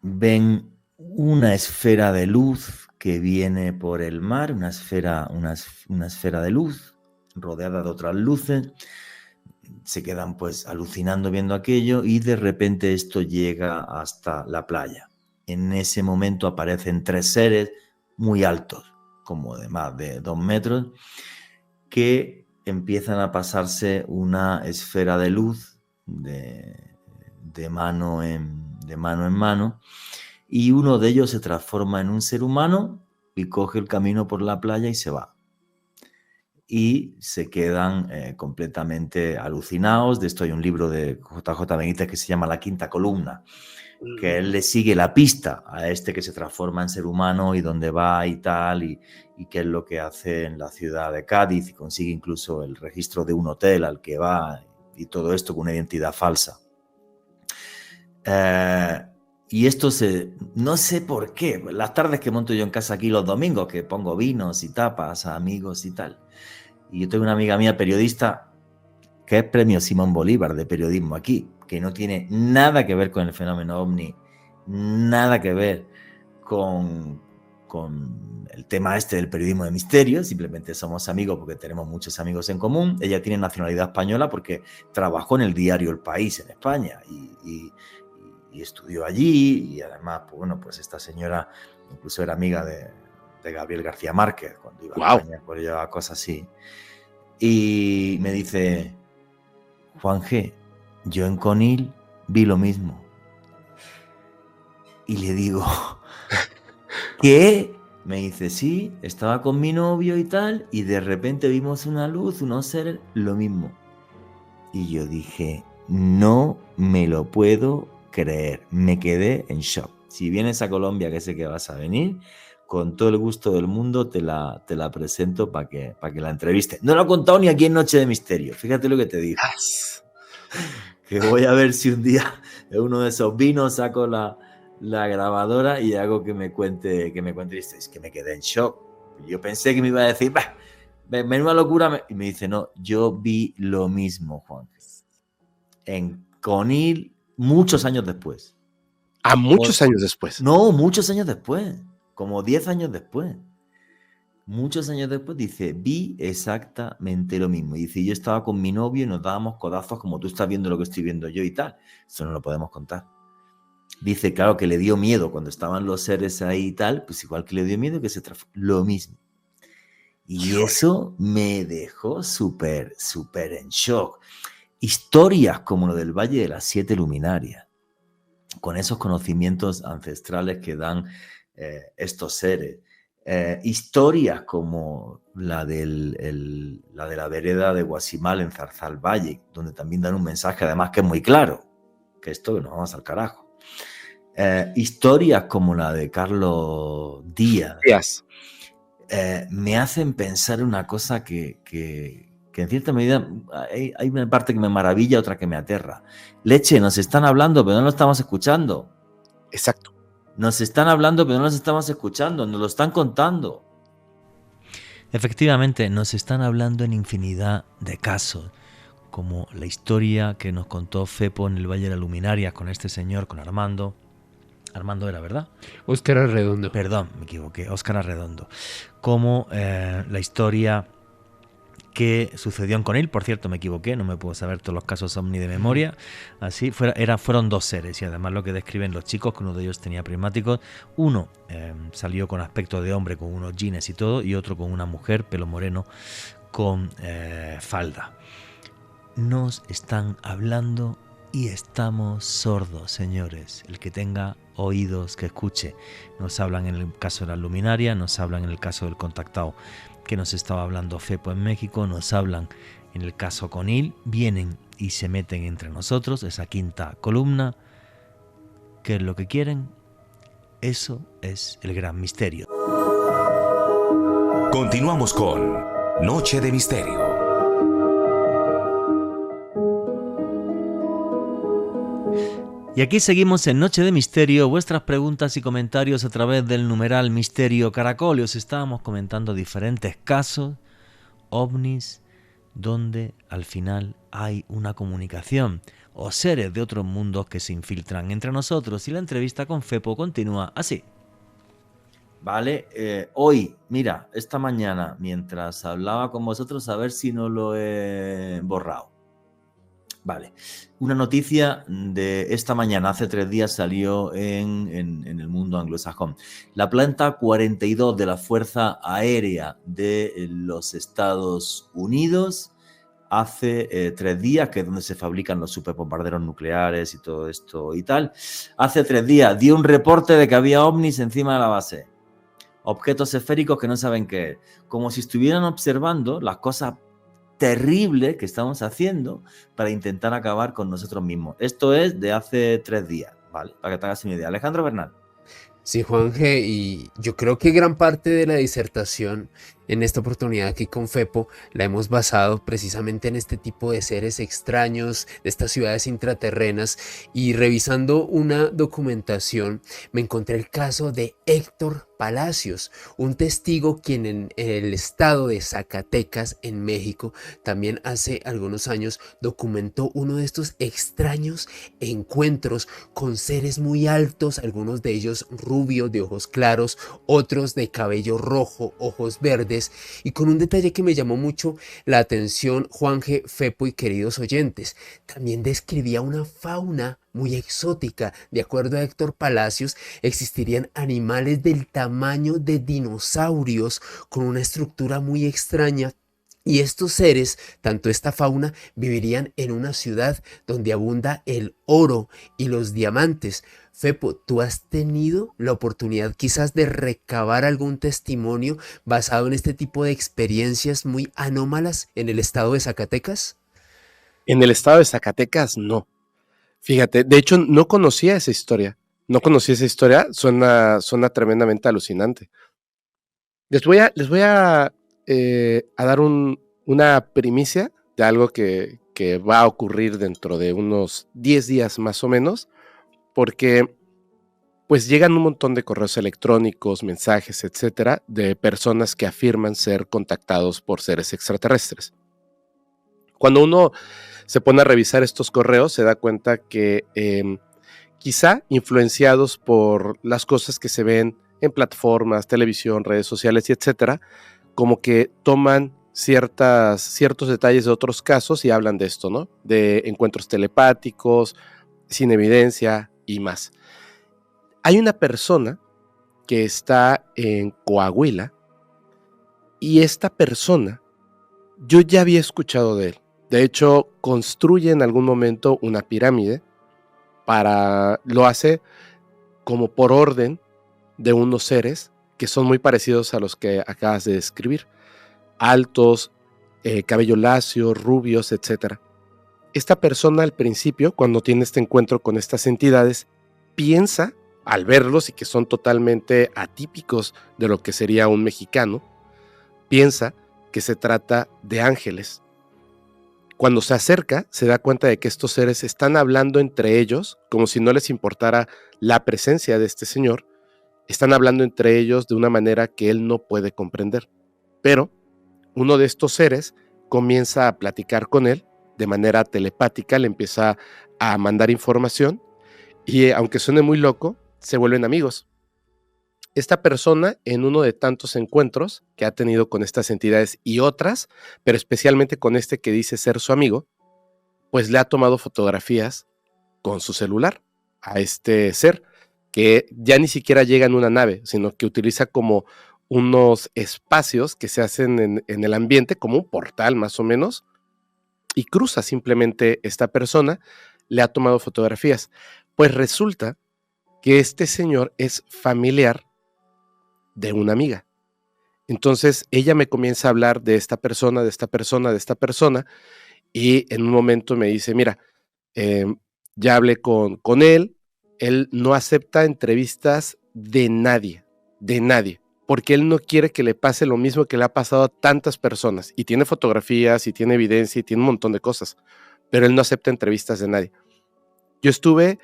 ven una esfera de luz que viene por el mar, una esfera de luz rodeada de otras luces. Se quedan pues alucinando viendo aquello y de repente esto llega hasta la playa. En ese momento aparecen 3 seres muy altos, como de más de 2 metros, que empiezan a pasarse una esfera de luz de mano en mano, y uno de ellos se transforma en un ser humano y coge el camino por la playa y se va. Y se quedan completamente alucinados. De esto hay un libro de JJ Benítez que se llama La Quinta Columna, que él le sigue la pista a este que se transforma en ser humano y dónde va y tal, y qué es lo que hace en la ciudad de Cádiz, y consigue incluso el registro de un hotel al que va y todo esto con una identidad falsa. Y esto no sé por qué, las tardes que monto yo en casa aquí los domingos, que pongo vinos y tapas a amigos y tal, y yo tengo una amiga mía periodista que es premio Simón Bolívar de periodismo aquí, que no tiene nada que ver con el fenómeno ovni, nada que ver con el tema este del periodismo de misterio, simplemente somos amigos porque tenemos muchos amigos en común. Ella tiene nacionalidad española porque trabajó en el diario El País en España y estudió allí, y además, pues, bueno, pues esta señora incluso era amiga de Gabriel García Márquez cuando iba a España, por ello, cosas así. Y me dice, Juan G., yo en Conil vi lo mismo. Y le digo, ¿qué? Me dice, sí, estaba con mi novio y tal, y de repente vimos una luz, unos seres, lo mismo. Y yo dije, no me lo puedo creer. Me quedé en shock. Si vienes a Colombia, que sé que vas a venir, con todo el gusto del mundo te la presento para que la entreviste. No lo he contado ni aquí en Noche de Misterio, fíjate lo que te digo. Que voy a ver si un día en uno de esos vinos saco la grabadora y hago que me cuente es que me quedé en shock. Yo pensé que me iba a decir, menuda locura, y me dice, no, yo vi lo mismo, Juan, en Conil muchos años después. Muchos años después. No, muchos años después, como 10 años después. Muchos años después dice, vi exactamente lo mismo. Y dice, yo estaba con mi novio y nos dábamos codazos como tú estás viendo lo que estoy viendo yo y tal. Eso no lo podemos contar. Dice, claro, que le dio miedo cuando estaban los seres ahí y tal, pues igual que le dio miedo que se transformó. Lo mismo. Y eso me dejó súper en shock. Historias como lo del Valle de las 7 Luminarias, con esos conocimientos ancestrales que dan estos seres. Historias como la de la vereda de Guasimal en Zarzal Valle, donde también dan un mensaje además que es muy claro, que esto nos vamos al carajo. Historias como la de Carlos Díaz me hacen pensar una cosa que en cierta medida hay una parte que me maravilla, otra que me aterra. Leche, nos están hablando pero no lo estamos escuchando. Exacto. Nos están hablando pero no los estamos escuchando, nos lo están contando. Efectivamente, nos están hablando en infinidad de casos, como la historia que nos contó Fepo en el Valle de las Luminarias con este señor, con Armando. Armando era, ¿verdad? Óscar Arredondo. Perdón, me equivoqué, Óscar Arredondo. Como la historia que sucedió con él, por cierto, me equivoqué, no me puedo saber todos los casos OVNI de memoria. Así fueron 2 seres, y además lo que describen los chicos, que uno de ellos tenía prismáticos. Uno salió con aspecto de hombre, con unos jeans y todo, y otro con una mujer, pelo moreno, con falda. Nos están hablando y estamos sordos, señores. El que tenga oídos que escuche. Nos hablan en el caso de la luminaria, nos hablan en el caso del contactado que nos estaba hablando Fepo en México, nos hablan en el caso Conil, vienen y se meten entre nosotros, esa quinta columna. ¿Qué es lo que quieren? Eso es el gran misterio. Continuamos con Noche de Misterio. Y aquí seguimos en Noche de Misterio, vuestras preguntas y comentarios a través del numeral Misterio Caracol. Y os estábamos comentando diferentes casos, ovnis, donde al final hay una comunicación o seres de otros mundos que se infiltran entre nosotros. Y la entrevista con Fepo continúa así. Vale, hoy, mira, esta mañana, mientras hablaba con vosotros, a ver si no lo he borrado. Vale, una noticia de esta mañana, hace 3 días salió en el mundo anglosajón. La planta 42 de la Fuerza Aérea de los Estados Unidos, hace 3 días, que es donde se fabrican los superbombarderos nucleares y todo esto y tal, hace 3 días dio un reporte de que había ovnis encima de la base. Objetos esféricos que no saben qué es. Como si estuvieran observando las cosas terrible que estamos haciendo para intentar acabar con nosotros mismos. Esto es de hace 3 días, ¿vale? Para que te hagas una idea. Alejandro Bernal. Sí, Juanje, y yo creo que gran parte de la disertación en esta oportunidad aquí con Fepo la hemos basado precisamente en este tipo de seres extraños, de estas ciudades intraterrenas, y revisando una documentación me encontré el caso de Héctor Palacios, un testigo quien en el estado de Zacatecas, en México, también hace algunos años documentó uno de estos extraños encuentros con seres muy altos, algunos de ellos rubios de ojos claros, otros de cabello rojo, ojos verdes, y con un detalle que me llamó mucho la atención, Juanje, Fepo y queridos oyentes, también describía una fauna muy exótica. De acuerdo a Héctor Palacios, existirían animales del tamaño de dinosaurios con una estructura muy extraña. Y estos seres, tanto esta fauna, vivirían en una ciudad donde abunda el oro y los diamantes. Fepo, ¿tú has tenido la oportunidad quizás de recabar algún testimonio basado en este tipo de experiencias muy anómalas en el estado de Zacatecas? En el estado de Zacatecas, no. Fíjate, de hecho no conocía esa historia. Suena tremendamente alucinante. Les voy a dar una primicia de algo que va a ocurrir dentro de unos 10 días más o menos, porque pues llegan un montón de correos electrónicos, mensajes, etcétera, de personas que afirman ser contactados por seres extraterrestres. Cuando uno se pone a revisar estos correos, se da cuenta que quizá influenciados por las cosas que se ven en plataformas, televisión, redes sociales y etcétera, como que toman ciertos detalles de otros casos y hablan de esto, ¿no? De encuentros telepáticos, sin evidencia y más. Hay una persona que está en Coahuila y esta persona, yo ya había escuchado de él. De hecho, construye en algún momento una pirámide lo hace como por orden de unos seres que son muy parecidos a los que acabas de describir. Altos, cabello lacio, rubios, etc. Esta persona al principio, cuando tiene este encuentro con estas entidades, piensa, al verlos y que son totalmente atípicos de lo que sería un mexicano, piensa que se trata de ángeles. Cuando se acerca, se da cuenta de que estos seres están hablando entre ellos, como si no les importara la presencia de este señor. Están hablando entre ellos de una manera que él no puede comprender. Pero uno de estos seres comienza a platicar con él de manera telepática, le empieza a mandar información y aunque suene muy loco, se vuelven amigos. Esta persona, en uno de tantos encuentros que ha tenido con estas entidades y otras, pero especialmente con este que dice ser su amigo, pues le ha tomado fotografías con su celular a este ser, que ya ni siquiera llega en una nave, sino que utiliza como unos espacios que se hacen en el ambiente, como un portal más o menos, y cruza simplemente esta persona, le ha tomado fotografías. Pues resulta que este señor es familiar de una amiga. Entonces ella me comienza a hablar de esta persona, de esta persona, de esta persona, y en un momento me dice, mira, ya hablé con él no acepta entrevistas de nadie, porque él no quiere que le pase lo mismo que le ha pasado a tantas personas, y tiene fotografías, y tiene evidencia, y tiene un montón de cosas, pero él no acepta entrevistas de nadie. Yo estuve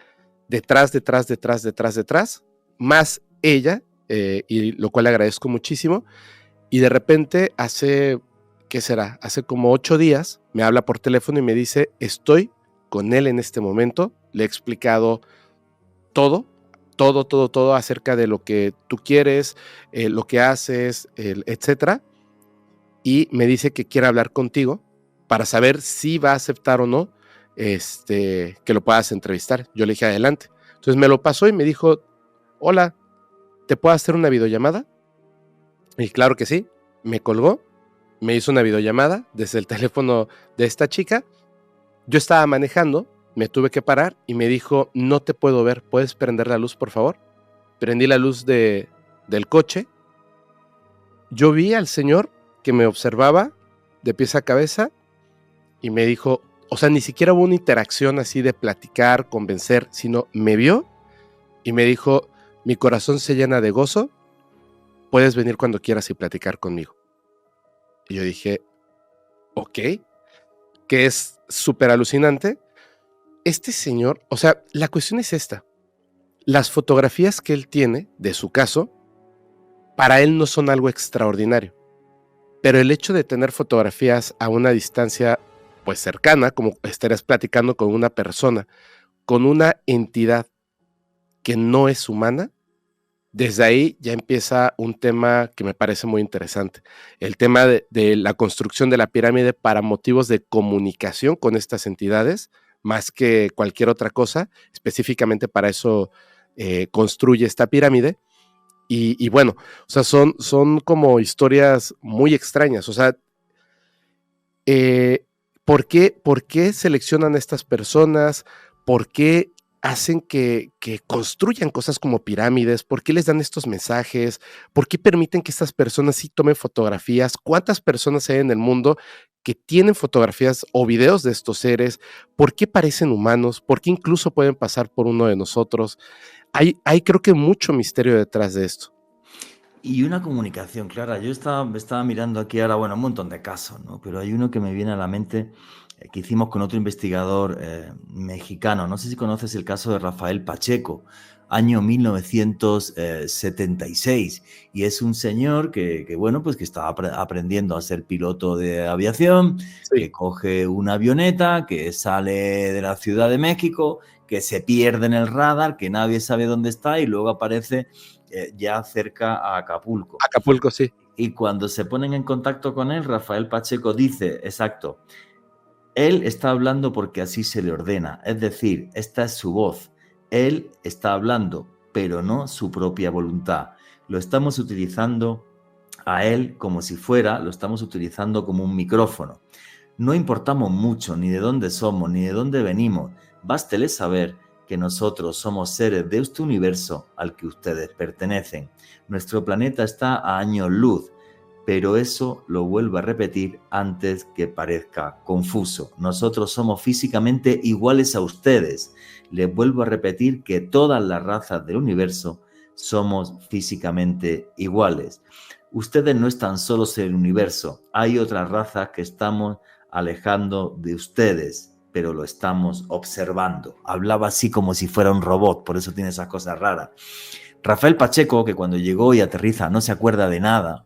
detrás, más ella, y lo cual le agradezco muchísimo, y de repente hace como 8 días, me habla por teléfono y me dice, estoy con él en este momento, le he explicado todo acerca de lo que tú quieres, lo que haces, etcétera, y me dice que quiere hablar contigo para saber si va a aceptar o no que lo puedas entrevistar. Yo le dije adelante. Entonces me lo pasó y me dijo, hola, ¿te puedo hacer una videollamada? Y claro que sí, me colgó, me hizo una videollamada desde el teléfono de esta chica. Yo estaba manejando, me tuve que parar y me dijo, no te puedo ver, ¿puedes prender la luz, por favor? Prendí la luz del coche. Yo vi al señor que me observaba de pies a cabeza y me dijo, o sea, ni siquiera hubo una interacción así de platicar, convencer, sino me vio y me dijo, mi corazón se llena de gozo, puedes venir cuando quieras y platicar conmigo. Y yo dije, ok, que es súper alucinante. Este señor, o sea, la cuestión es esta. Las fotografías que él tiene de su caso, para él no son algo extraordinario. Pero el hecho de tener fotografías a una distancia, pues cercana, como estarías platicando con una persona, con una entidad que no es humana, desde ahí ya empieza un tema que me parece muy interesante. El tema de la construcción de la pirámide para motivos de comunicación con estas entidades, más que cualquier otra cosa, específicamente para eso construye esta pirámide. Y bueno, o sea, son como historias muy extrañas. O sea, ¿por qué seleccionan a estas personas? ¿Por qué hacen que construyan cosas como pirámides? ¿Por qué les dan estos mensajes? ¿Por qué permiten que estas personas sí tomen fotografías? ¿Cuántas personas hay en el mundo que tienen fotografías o videos de estos seres? ¿Por qué parecen humanos? ¿Por qué incluso pueden pasar por uno de nosotros? Hay creo que mucho misterio detrás de esto. Y una comunicación clara. Yo estaba mirando aquí ahora, bueno, un montón de casos, ¿no? Pero hay uno que me viene a la mente que hicimos con otro investigador mexicano. No sé si conoces el caso de Rafael Pacheco, año 1976. Y es un señor bueno, pues que estaba aprendiendo a ser piloto de aviación, Sí. que coge una avioneta, que sale de la Ciudad de México, que se pierde en el radar, que nadie sabe dónde está y luego aparece ya cerca a Acapulco. Acapulco, sí. Y cuando se ponen en contacto con él, Rafael Pacheco dice, exacto, él está hablando porque así se le ordena, es decir, esta es su voz. Él está hablando, pero no su propia voluntad. Lo estamos utilizando a él como si fuera, lo estamos utilizando como un micrófono. No importamos mucho ni de dónde somos, ni de dónde venimos. Bástele saber que nosotros somos seres de este universo al que ustedes pertenecen. Nuestro planeta está a años luz, pero eso lo vuelvo a repetir antes que parezca confuso. Nosotros somos físicamente iguales a ustedes. Les vuelvo a repetir que todas las razas del universo somos físicamente iguales. Ustedes no están solos en el universo. Hay otras razas que estamos alejando de ustedes, pero lo estamos observando. Hablaba así como si fuera un robot, por eso tiene esas cosas raras. Rafael Pacheco, que cuando llegó y aterriza no se acuerda de nada,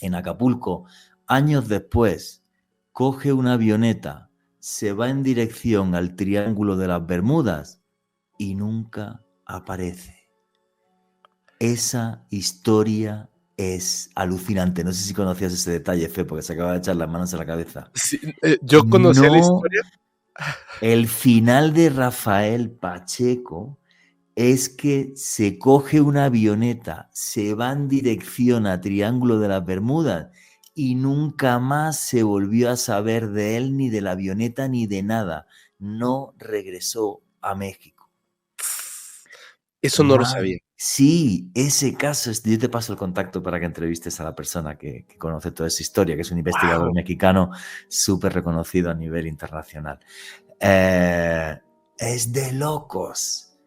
en Acapulco, años después, coge una avioneta, se va en dirección al Triángulo de las Bermudas y nunca aparece. Esa historia es alucinante. No sé si conocías ese detalle, Fe, porque se acaba de echar las manos a la cabeza. Sí, yo conocía la historia. El final de Rafael Pacheco es que se coge una avioneta, se va en dirección a Triángulo de las Bermudas y nunca más se volvió a saber de él, ni de la avioneta, ni de nada. No regresó a México. Eso no lo sabía. Sí, ese caso, yo te paso el contacto para que entrevistes a la persona que conoce toda esa historia, que es un investigador mexicano súper reconocido a nivel internacional. Es de locos.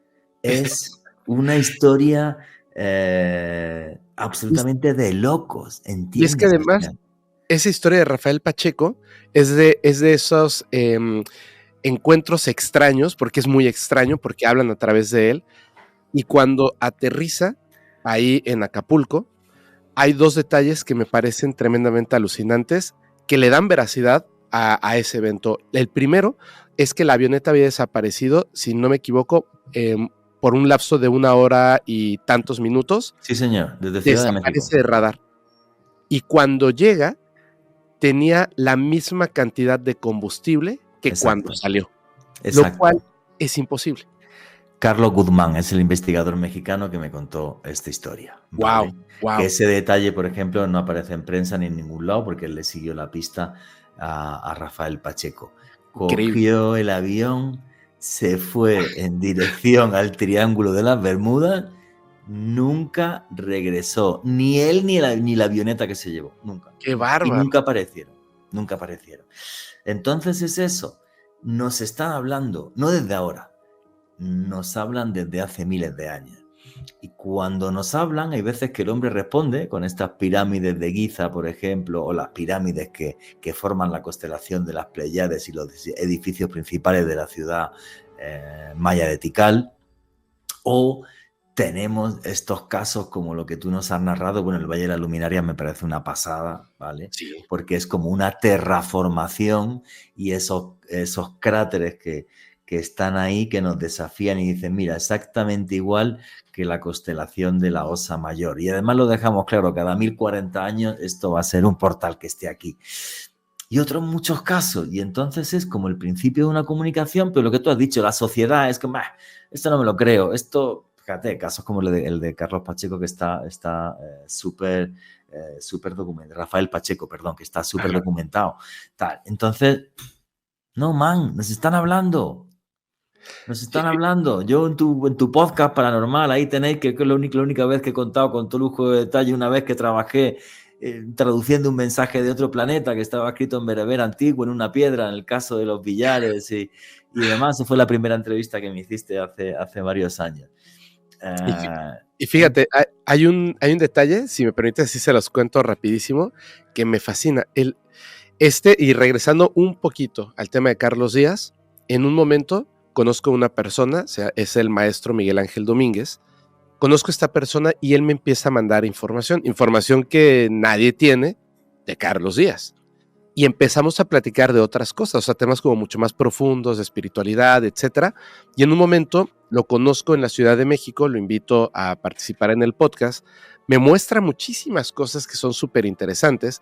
Es una historia absolutamente de locos. ¿Entiendes? Y es que además, esa historia de Rafael Pacheco es de esos encuentros extraños, porque es muy extraño, porque hablan a través de él. Y cuando aterriza ahí en Acapulco, hay dos detalles que me parecen tremendamente alucinantes, que le dan veracidad a ese evento. El primero es que la avioneta había desaparecido, si no me equivoco, por un lapso de 1 hora y tantos minutos. Sí, señor, desde Ciudad de México. Desaparece de radar. Y cuando llega, tenía la misma cantidad de combustible que cuando salió. Lo cual es imposible. Carlos Guzmán es el investigador mexicano que me contó esta historia. ¿Vale? Wow. Que ese detalle, por ejemplo, no aparece en prensa ni en ningún lado porque él le siguió la pista a Rafael Pacheco. Cogió el avión, se fue en dirección al Triángulo de las Bermudas, nunca regresó. Ni él ni la avioneta que se llevó. Nunca. ¡Qué bárbaro! Y nunca aparecieron. Entonces es eso. Nos están hablando, no desde ahora, nos hablan desde hace miles de años. Y cuando nos hablan, hay veces que el hombre responde con estas pirámides de Giza, por ejemplo, o las pirámides que forman la constelación de las Pleiades y los edificios principales de la ciudad maya de Tikal. O tenemos estos casos como lo que tú nos has narrado. Bueno, el Valle de las Luminarias me parece una pasada, ¿vale? Sí. Porque es como una terraformación y esos cráteres que están ahí, que nos desafían y dicen, mira, exactamente igual que la constelación de la Osa Mayor. Y además lo dejamos claro, cada 1040 años esto va a ser un portal que esté aquí. Y otros muchos casos. Y entonces es como el principio de una comunicación, pero lo que tú has dicho, la sociedad es que, esto no me lo creo. Esto, fíjate, casos como el de Carlos Pacheco, que está súper documentado. Rafael Pacheco, perdón, que está súper documentado. Tal. Entonces, no, man, nos están hablando. Nos están hablando. Yo en tu podcast paranormal, ahí tenéis que es la única vez que he contado con todo lujo de detalle, una vez que trabajé traduciendo un mensaje de otro planeta que estaba escrito en bereber antiguo, en una piedra, en el caso de los billares y demás. Esa fue la primera entrevista que me hiciste hace varios años. Y fíjate, hay un detalle, si me permites, así se los cuento rapidísimo, que me fascina. Y regresando un poquito al tema de Carlos Díaz, en un momento conozco a una persona, o sea, es el maestro Miguel Ángel Domínguez. Conozco a esta persona y él me empieza a mandar información que nadie tiene de Carlos Díaz. Y empezamos a platicar de otras cosas, o sea, temas como mucho más profundos, de espiritualidad, etcétera. Y en un momento lo conozco en la Ciudad de México, lo invito a participar en el podcast, me muestra muchísimas cosas que son súper interesantes.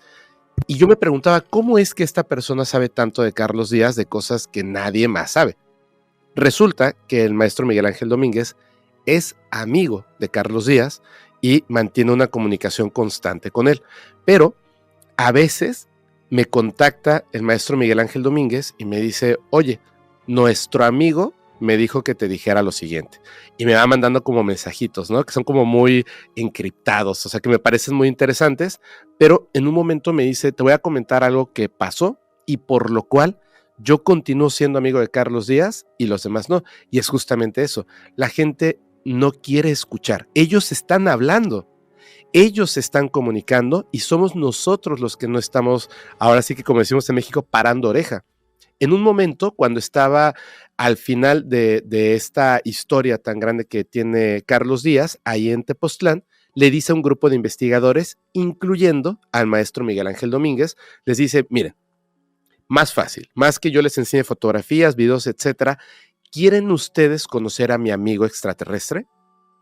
Y yo me preguntaba, ¿cómo es que esta persona sabe tanto de Carlos Díaz, de cosas que nadie más sabe? Resulta que el maestro Miguel Ángel Domínguez es amigo de Carlos Díaz y mantiene una comunicación constante con él. Pero a veces me contacta el maestro Miguel Ángel Domínguez y me dice, oye, nuestro amigo me dijo que te dijera lo siguiente. Y me va mandando como mensajitos, ¿no? Que son como muy encriptados, o sea, que me parecen muy interesantes, pero en un momento me dice, te voy a comentar algo que pasó y por lo cual yo continúo siendo amigo de Carlos Díaz y los demás no. Y es justamente eso, la gente no quiere escuchar, ellos están hablando. Ellos se están comunicando y somos nosotros los que no estamos, ahora sí que como decimos en México, parando oreja. En un momento, cuando estaba al final de esta historia tan grande que tiene Carlos Díaz, ahí en Tepoztlán, le dice a un grupo de investigadores, incluyendo al maestro Miguel Ángel Domínguez, les dice, miren, más fácil, más que yo les enseñe fotografías, videos, etcétera, ¿quieren ustedes conocer a mi amigo extraterrestre?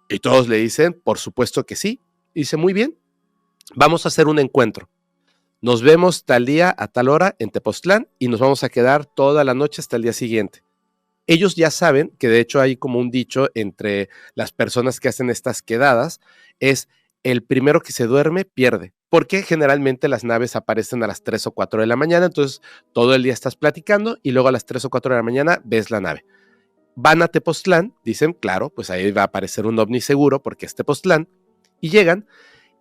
Y todos le dicen, por supuesto que sí. Y dice, muy bien, vamos a hacer un encuentro. Nos vemos tal día a tal hora en Tepoztlán y nos vamos a quedar toda la noche hasta el día siguiente. Ellos ya saben que de hecho hay como un dicho entre las personas que hacen estas quedadas, es el primero que se duerme pierde, porque generalmente las naves aparecen a las 3 o 4 de la mañana, entonces todo el día estás platicando y luego a las 3 o 4 de la mañana ves la nave. Van a Tepoztlán, dicen, claro, pues ahí va a aparecer un ovni seguro porque es Tepoztlán, y llegan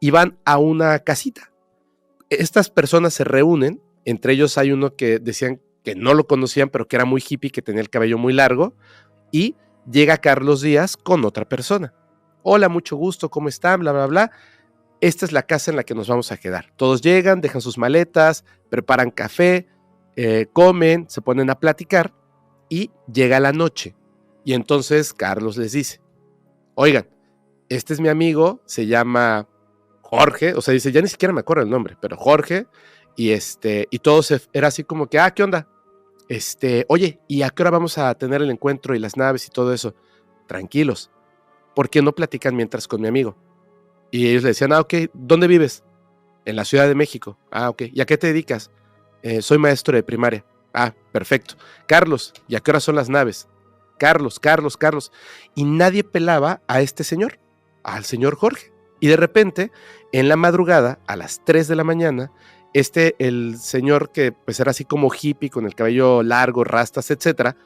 y van a una casita. Estas personas se reúnen, entre ellos hay uno que decían que no lo conocían, pero que era muy hippie, que tenía el cabello muy largo, y llega Carlos Díaz con otra persona. Hola, mucho gusto, ¿cómo están? Bla, bla, bla. Esta es la casa en la que nos vamos a quedar. Todos llegan, dejan sus maletas, preparan café, comen, se ponen a platicar, y llega la noche. Y entonces Carlos les dice, oigan, este es mi amigo, se llama Jorge, o sea, dice, ya ni siquiera me acuerdo el nombre, pero Jorge, y todo era así como que, ¿qué onda? Oye, ¿y a qué hora vamos a tener el encuentro y las naves y todo eso? Tranquilos, ¿por qué no platican mientras con mi amigo? Y ellos le decían, ok, ¿dónde vives? En la Ciudad de México. Ok, ¿y a qué te dedicas? Soy maestro de primaria. Perfecto. Carlos, ¿y a qué hora son las naves? Carlos. Y nadie pelaba a este señor, al señor Jorge. Y de repente, en la madrugada, a las 3 de la mañana, el señor que pues era así como hippie, con el cabello largo, rastas, etcétera,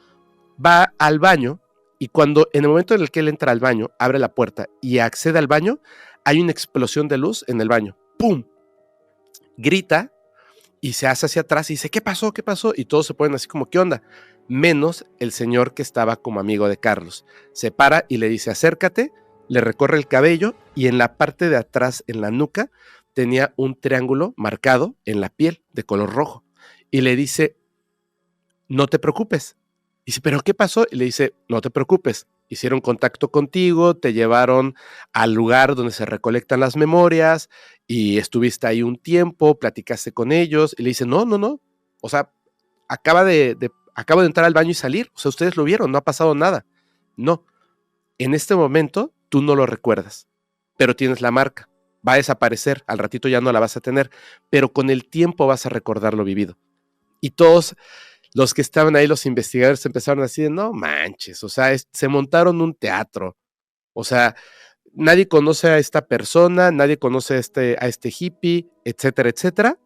va al baño y en el momento en el que él entra al baño, abre la puerta y accede al baño, hay una explosión de luz en el baño. ¡Pum! Grita y se hace hacia atrás y dice, ¿qué pasó? Y todos se ponen así como, ¿qué onda? Menos el señor que estaba como amigo de Carlos. Se para y le dice, acércate, le recorre el cabello y en la parte de atrás, en la nuca, tenía un triángulo marcado en la piel de color rojo. Y le dice, no te preocupes. Dice, ¿pero qué pasó? Y le dice, no te preocupes. Hicieron contacto contigo, te llevaron al lugar donde se recolectan las memorias y estuviste ahí un tiempo, platicaste con ellos. Y le dice, no. O sea, acabo de entrar al baño y salir. O sea, ustedes lo vieron, no ha pasado nada. No, en este momento tú no lo recuerdas, pero tienes la marca. Va a desaparecer, al ratito ya no la vas a tener, pero con el tiempo vas a recordar lo vivido. Y todos los que estaban ahí, los investigadores, empezaron así de, no manches, o sea, se montaron un teatro. O sea, nadie conoce a esta persona, nadie conoce a este hippie, etcétera, etcétera.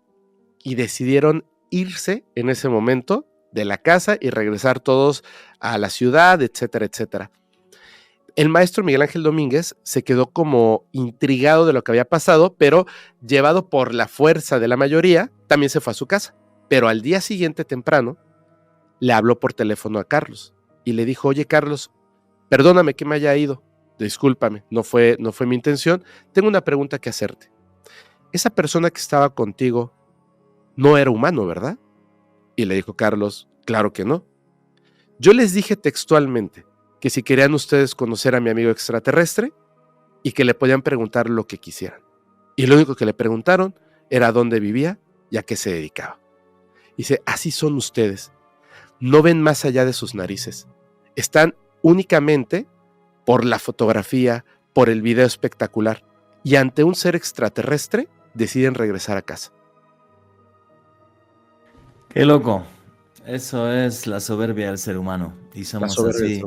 Y decidieron irse en ese momento de la casa y regresar todos a la ciudad, etcétera, etcétera. El maestro Miguel Ángel Domínguez se quedó como intrigado de lo que había pasado, pero llevado por la fuerza de la mayoría, también se fue a su casa. Pero al día siguiente temprano, le habló por teléfono a Carlos y le dijo, oye Carlos, perdóname que me haya ido discúlpame, no fue mi intención. Tengo una pregunta que hacerte. Esa persona que estaba contigo no era humano, ¿verdad? Y le dijo Carlos, claro que no. Yo les dije textualmente que si querían ustedes conocer a mi amigo extraterrestre y que le podían preguntar lo que quisieran. Y lo único que le preguntaron era dónde vivía y a qué se dedicaba. Dice, así son ustedes. No ven más allá de sus narices. Están únicamente por la fotografía, por el video espectacular. Y ante un ser extraterrestre, deciden regresar a casa. Qué loco. Eso es la soberbia del ser humano. Y somos así,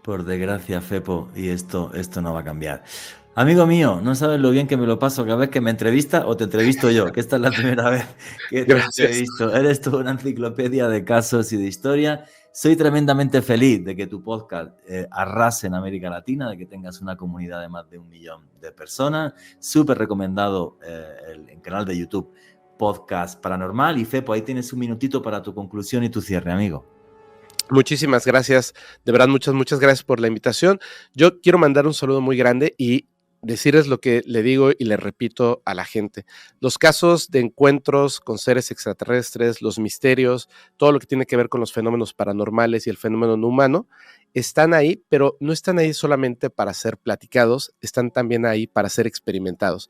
por desgracia, Fepo, y esto no va a cambiar. Amigo mío, no sabes lo bien que me lo paso cada vez que me entrevista o te entrevisto yo, que esta es la primera vez que te entrevisto. Eres tú una enciclopedia de casos y de historia. Soy tremendamente feliz de que tu podcast arrase en América Latina, de que tengas una comunidad de más de 1 millón de personas. Súper recomendado el canal de YouTube Podcast Paranormal. Y Fepo, ahí tienes un minutito para tu conclusión y tu cierre, amigo. Muchísimas gracias, de verdad muchas gracias por la invitación. Yo quiero mandar un saludo muy grande y decirles lo que le digo y le repito a la gente. Los casos de encuentros con seres extraterrestres, los misterios, todo lo que tiene que ver con los fenómenos paranormales y el fenómeno no humano, están ahí, pero no están ahí solamente para ser platicados, están también ahí para ser experimentados.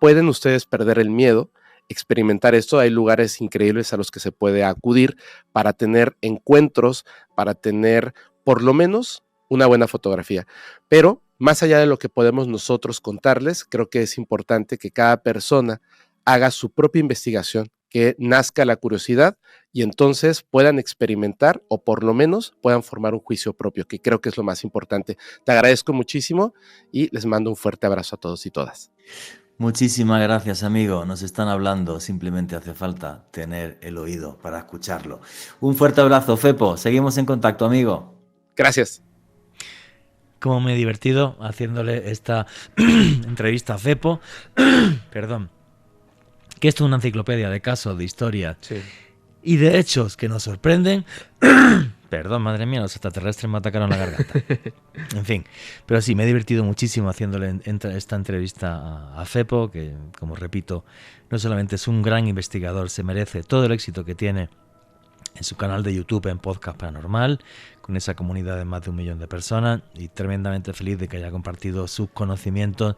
Pueden ustedes perder el miedo, experimentar esto. Hay lugares increíbles a los que se puede acudir para tener encuentros, para tener por lo menos una buena fotografía. Pero más allá de lo que podemos nosotros contarles, creo que es importante que cada persona haga su propia investigación, que nazca la curiosidad y entonces puedan experimentar o por lo menos puedan formar un juicio propio, que creo que es lo más importante. Te agradezco muchísimo y les mando un fuerte abrazo a todos y todas. Muchísimas gracias, amigo. Nos están hablando, simplemente hace falta tener el oído para escucharlo. Un fuerte abrazo, Fepo. Seguimos en contacto, amigo. Gracias. Como me he divertido haciéndole esta entrevista a Fepo. Perdón. Que esto es una enciclopedia de casos, de historias y de hechos que nos sorprenden. Perdón, madre mía, los extraterrestres me atacaron la garganta. En fin, pero sí, me he divertido muchísimo haciéndole esta entrevista a Fepo, que, como repito, no solamente es un gran investigador, se merece todo el éxito que tiene en su canal de YouTube en Podcast Paranormal, con esa comunidad de más de 1 millón de personas, y tremendamente feliz de que haya compartido sus conocimientos,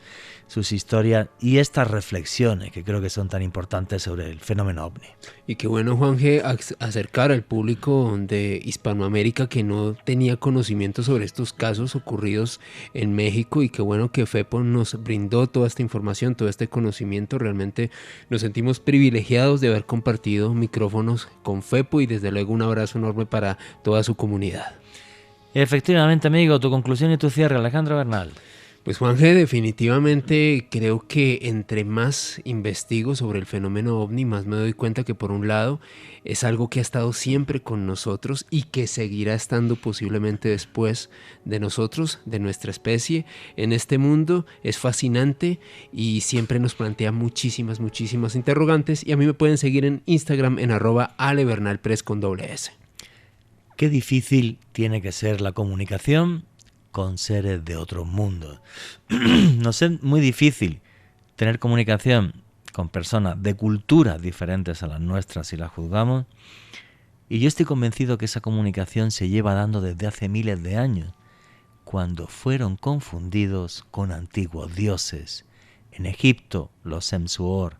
sus historias y estas reflexiones que creo que son tan importantes sobre el fenómeno ovni. Y qué bueno, Juan G., acercar al público de Hispanoamérica que no tenía conocimiento sobre estos casos ocurridos en México, y qué bueno que Fepo nos brindó toda esta información, todo este conocimiento. Realmente nos sentimos privilegiados de haber compartido micrófonos con Fepo, y desde luego un abrazo enorme para toda su comunidad. Efectivamente, amigo, tu conclusión y tu cierre, Alejandro Bernal. Pues, Juan G., definitivamente creo que entre más investigo sobre el fenómeno ovni, más me doy cuenta que, por un lado, es algo que ha estado siempre con nosotros y que seguirá estando posiblemente después de nosotros, de nuestra especie, en este mundo. Es fascinante y siempre nos plantea muchísimas interrogantes. Y a mí me pueden seguir en Instagram en @alebernalpress con $S. Qué difícil tiene que ser la comunicación con seres de otros mundos. Nos es muy difícil tener comunicación con personas de culturas diferentes a las nuestras si las juzgamos, y yo estoy convencido que esa comunicación se lleva dando desde hace miles de años, cuando fueron confundidos con antiguos dioses. En Egipto, los Semsuor;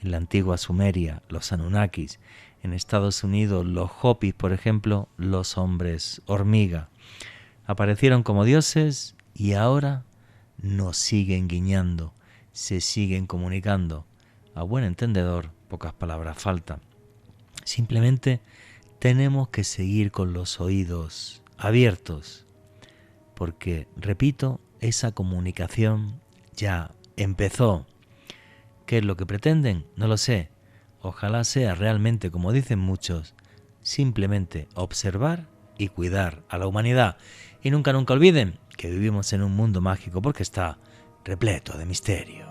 en la antigua Sumeria, los Anunnakis; en Estados Unidos, los Hopis, por ejemplo, los hombres hormiga. Aparecieron como dioses y ahora nos siguen guiñando, se siguen comunicando. A buen entendedor, pocas palabras faltan. Simplemente tenemos que seguir con los oídos abiertos, porque, repito, esa comunicación ya empezó. ¿Qué es lo que pretenden? No lo sé. Ojalá sea realmente, como dicen muchos, simplemente observar y cuidar a la humanidad. Y nunca olviden que vivimos en un mundo mágico, porque está repleto de misterio.